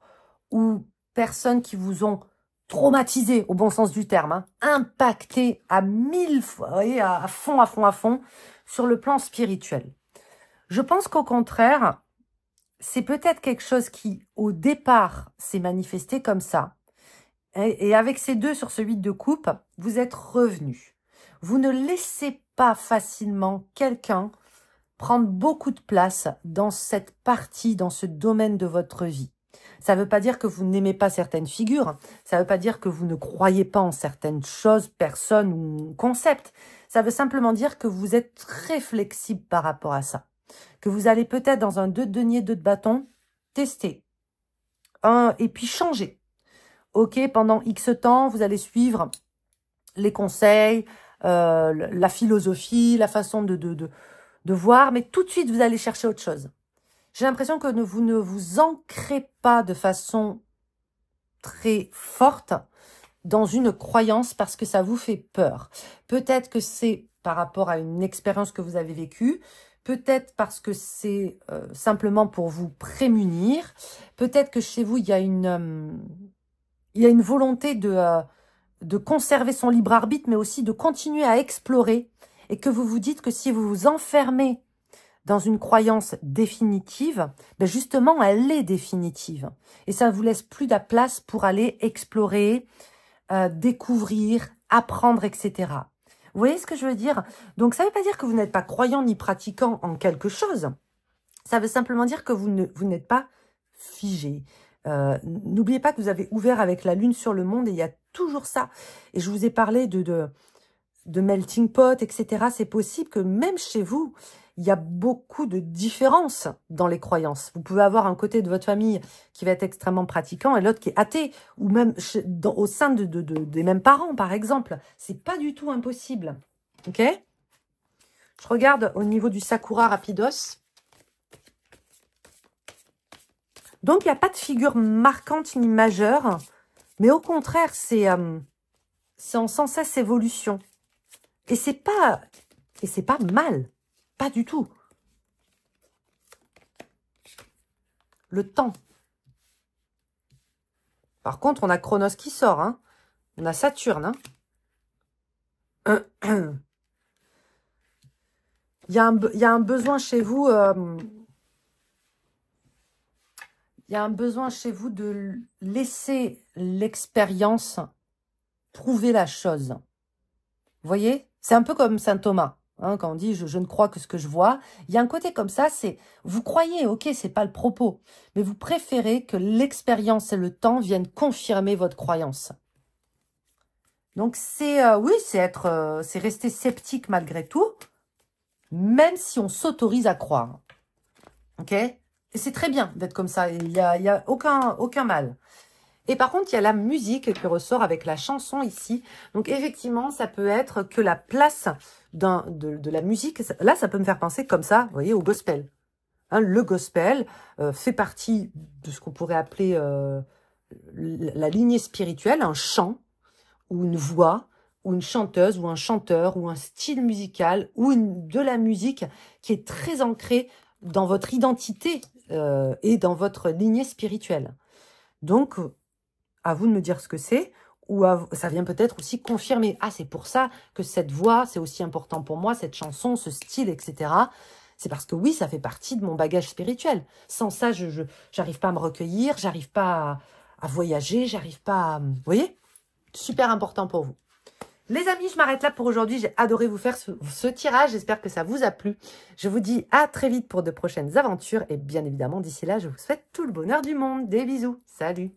ou personnes qui vous ont traumatisé, au bon sens du terme, hein, impacté à 1000 fois, vous voyez, à fond, sur le plan spirituel. Je pense qu'au contraire, c'est peut-être quelque chose qui, au départ, s'est manifesté comme ça. Et avec ces deux sur ce 8 de coupe, vous êtes revenu. Vous ne laissez pas facilement quelqu'un prendre beaucoup de place dans cette partie, dans ce domaine de votre vie. Ça ne veut pas dire que vous n'aimez pas certaines figures. Ça ne veut pas dire que vous ne croyez pas en certaines choses, personnes ou concepts. Ça veut simplement dire que vous êtes très flexible par rapport à ça. Que vous allez peut-être dans un 2 de denier, 2 de bâton, tester. Et puis changer. Ok, pendant X temps, vous allez suivre les conseils, la philosophie, la façon de voir, mais tout de suite, vous allez chercher autre chose. J'ai l'impression que vous ne vous ancrez pas de façon très forte dans une croyance parce que ça vous fait peur. Peut-être que c'est par rapport à une expérience que vous avez vécue. Peut-être parce que c'est simplement pour vous prémunir. Peut-être que chez vous, il y a une volonté de conserver son libre arbitre, mais aussi de continuer à explorer. Et que vous vous dites que si vous vous enfermez dans une croyance définitive, ben justement, elle est définitive. Et ça ne vous laisse plus de place pour aller explorer, découvrir, apprendre, etc. Vous voyez ce que je veux dire? Donc, ça ne veut pas dire que vous n'êtes pas croyant ni pratiquant en quelque chose. Ça veut simplement dire que vous n'êtes pas figé. N'oubliez pas que vous avez ouvert avec la lune sur le monde et il y a toujours ça. Et je vous ai parlé de melting pot, etc. C'est possible que même chez vous, il y a beaucoup de différences dans les croyances. Vous pouvez avoir un côté de votre famille qui va être extrêmement pratiquant et l'autre qui est athée, ou même au sein des mêmes parents, par exemple. C'est pas du tout impossible. Ok? Je regarde au niveau du Sakura Rapidos. Donc, il n'y a pas de figure marquante ni majeure, mais au contraire, c'est en sans cesse évolution. Et c'est pas mal. Pas du tout. Le temps. Par contre, on a Chronos qui sort. Hein. On a Saturne. Hein. Il y a un besoin chez vous... il y a un besoin chez vous de laisser l'expérience prouver la chose. Vous voyez? C'est un peu comme saint Thomas. Hein, quand on dit je ne crois que ce que je vois, il y a un côté comme ça, c'est vous croyez, ok, c'est pas le propos, mais vous préférez que l'expérience et le temps viennent confirmer votre croyance. Donc c'est oui, c'est rester sceptique malgré tout, même si on s'autorise à croire. Ok? Et c'est très bien d'être comme ça, il y a aucun mal. Et par contre, il y a la musique qui ressort avec la chanson ici. Donc, effectivement, ça peut être que la place de la musique, là, ça peut me faire penser comme ça, vous voyez, au gospel. Hein, le gospel fait partie de ce qu'on pourrait appeler la lignée spirituelle, un chant, ou une voix, ou une chanteuse, ou un chanteur, ou un style musical, ou de la musique qui est très ancrée dans votre identité et dans votre lignée spirituelle. Donc, à vous de me dire ce que c'est, ou ça vient peut-être aussi confirmer. Ah, c'est pour ça que cette voix, c'est aussi important pour moi, cette chanson, ce style, etc. C'est parce que oui, ça fait partie de mon bagage spirituel. Sans ça, je n'arrive pas à me recueillir, j'arrive pas à voyager, j'arrive pas à... Vous voyez? Super important pour vous. Les amis, je m'arrête là pour aujourd'hui. J'ai adoré vous faire ce tirage. J'espère que ça vous a plu. Je vous dis à très vite pour de prochaines aventures. Et bien évidemment, d'ici là, je vous souhaite tout le bonheur du monde. Des bisous. Salut!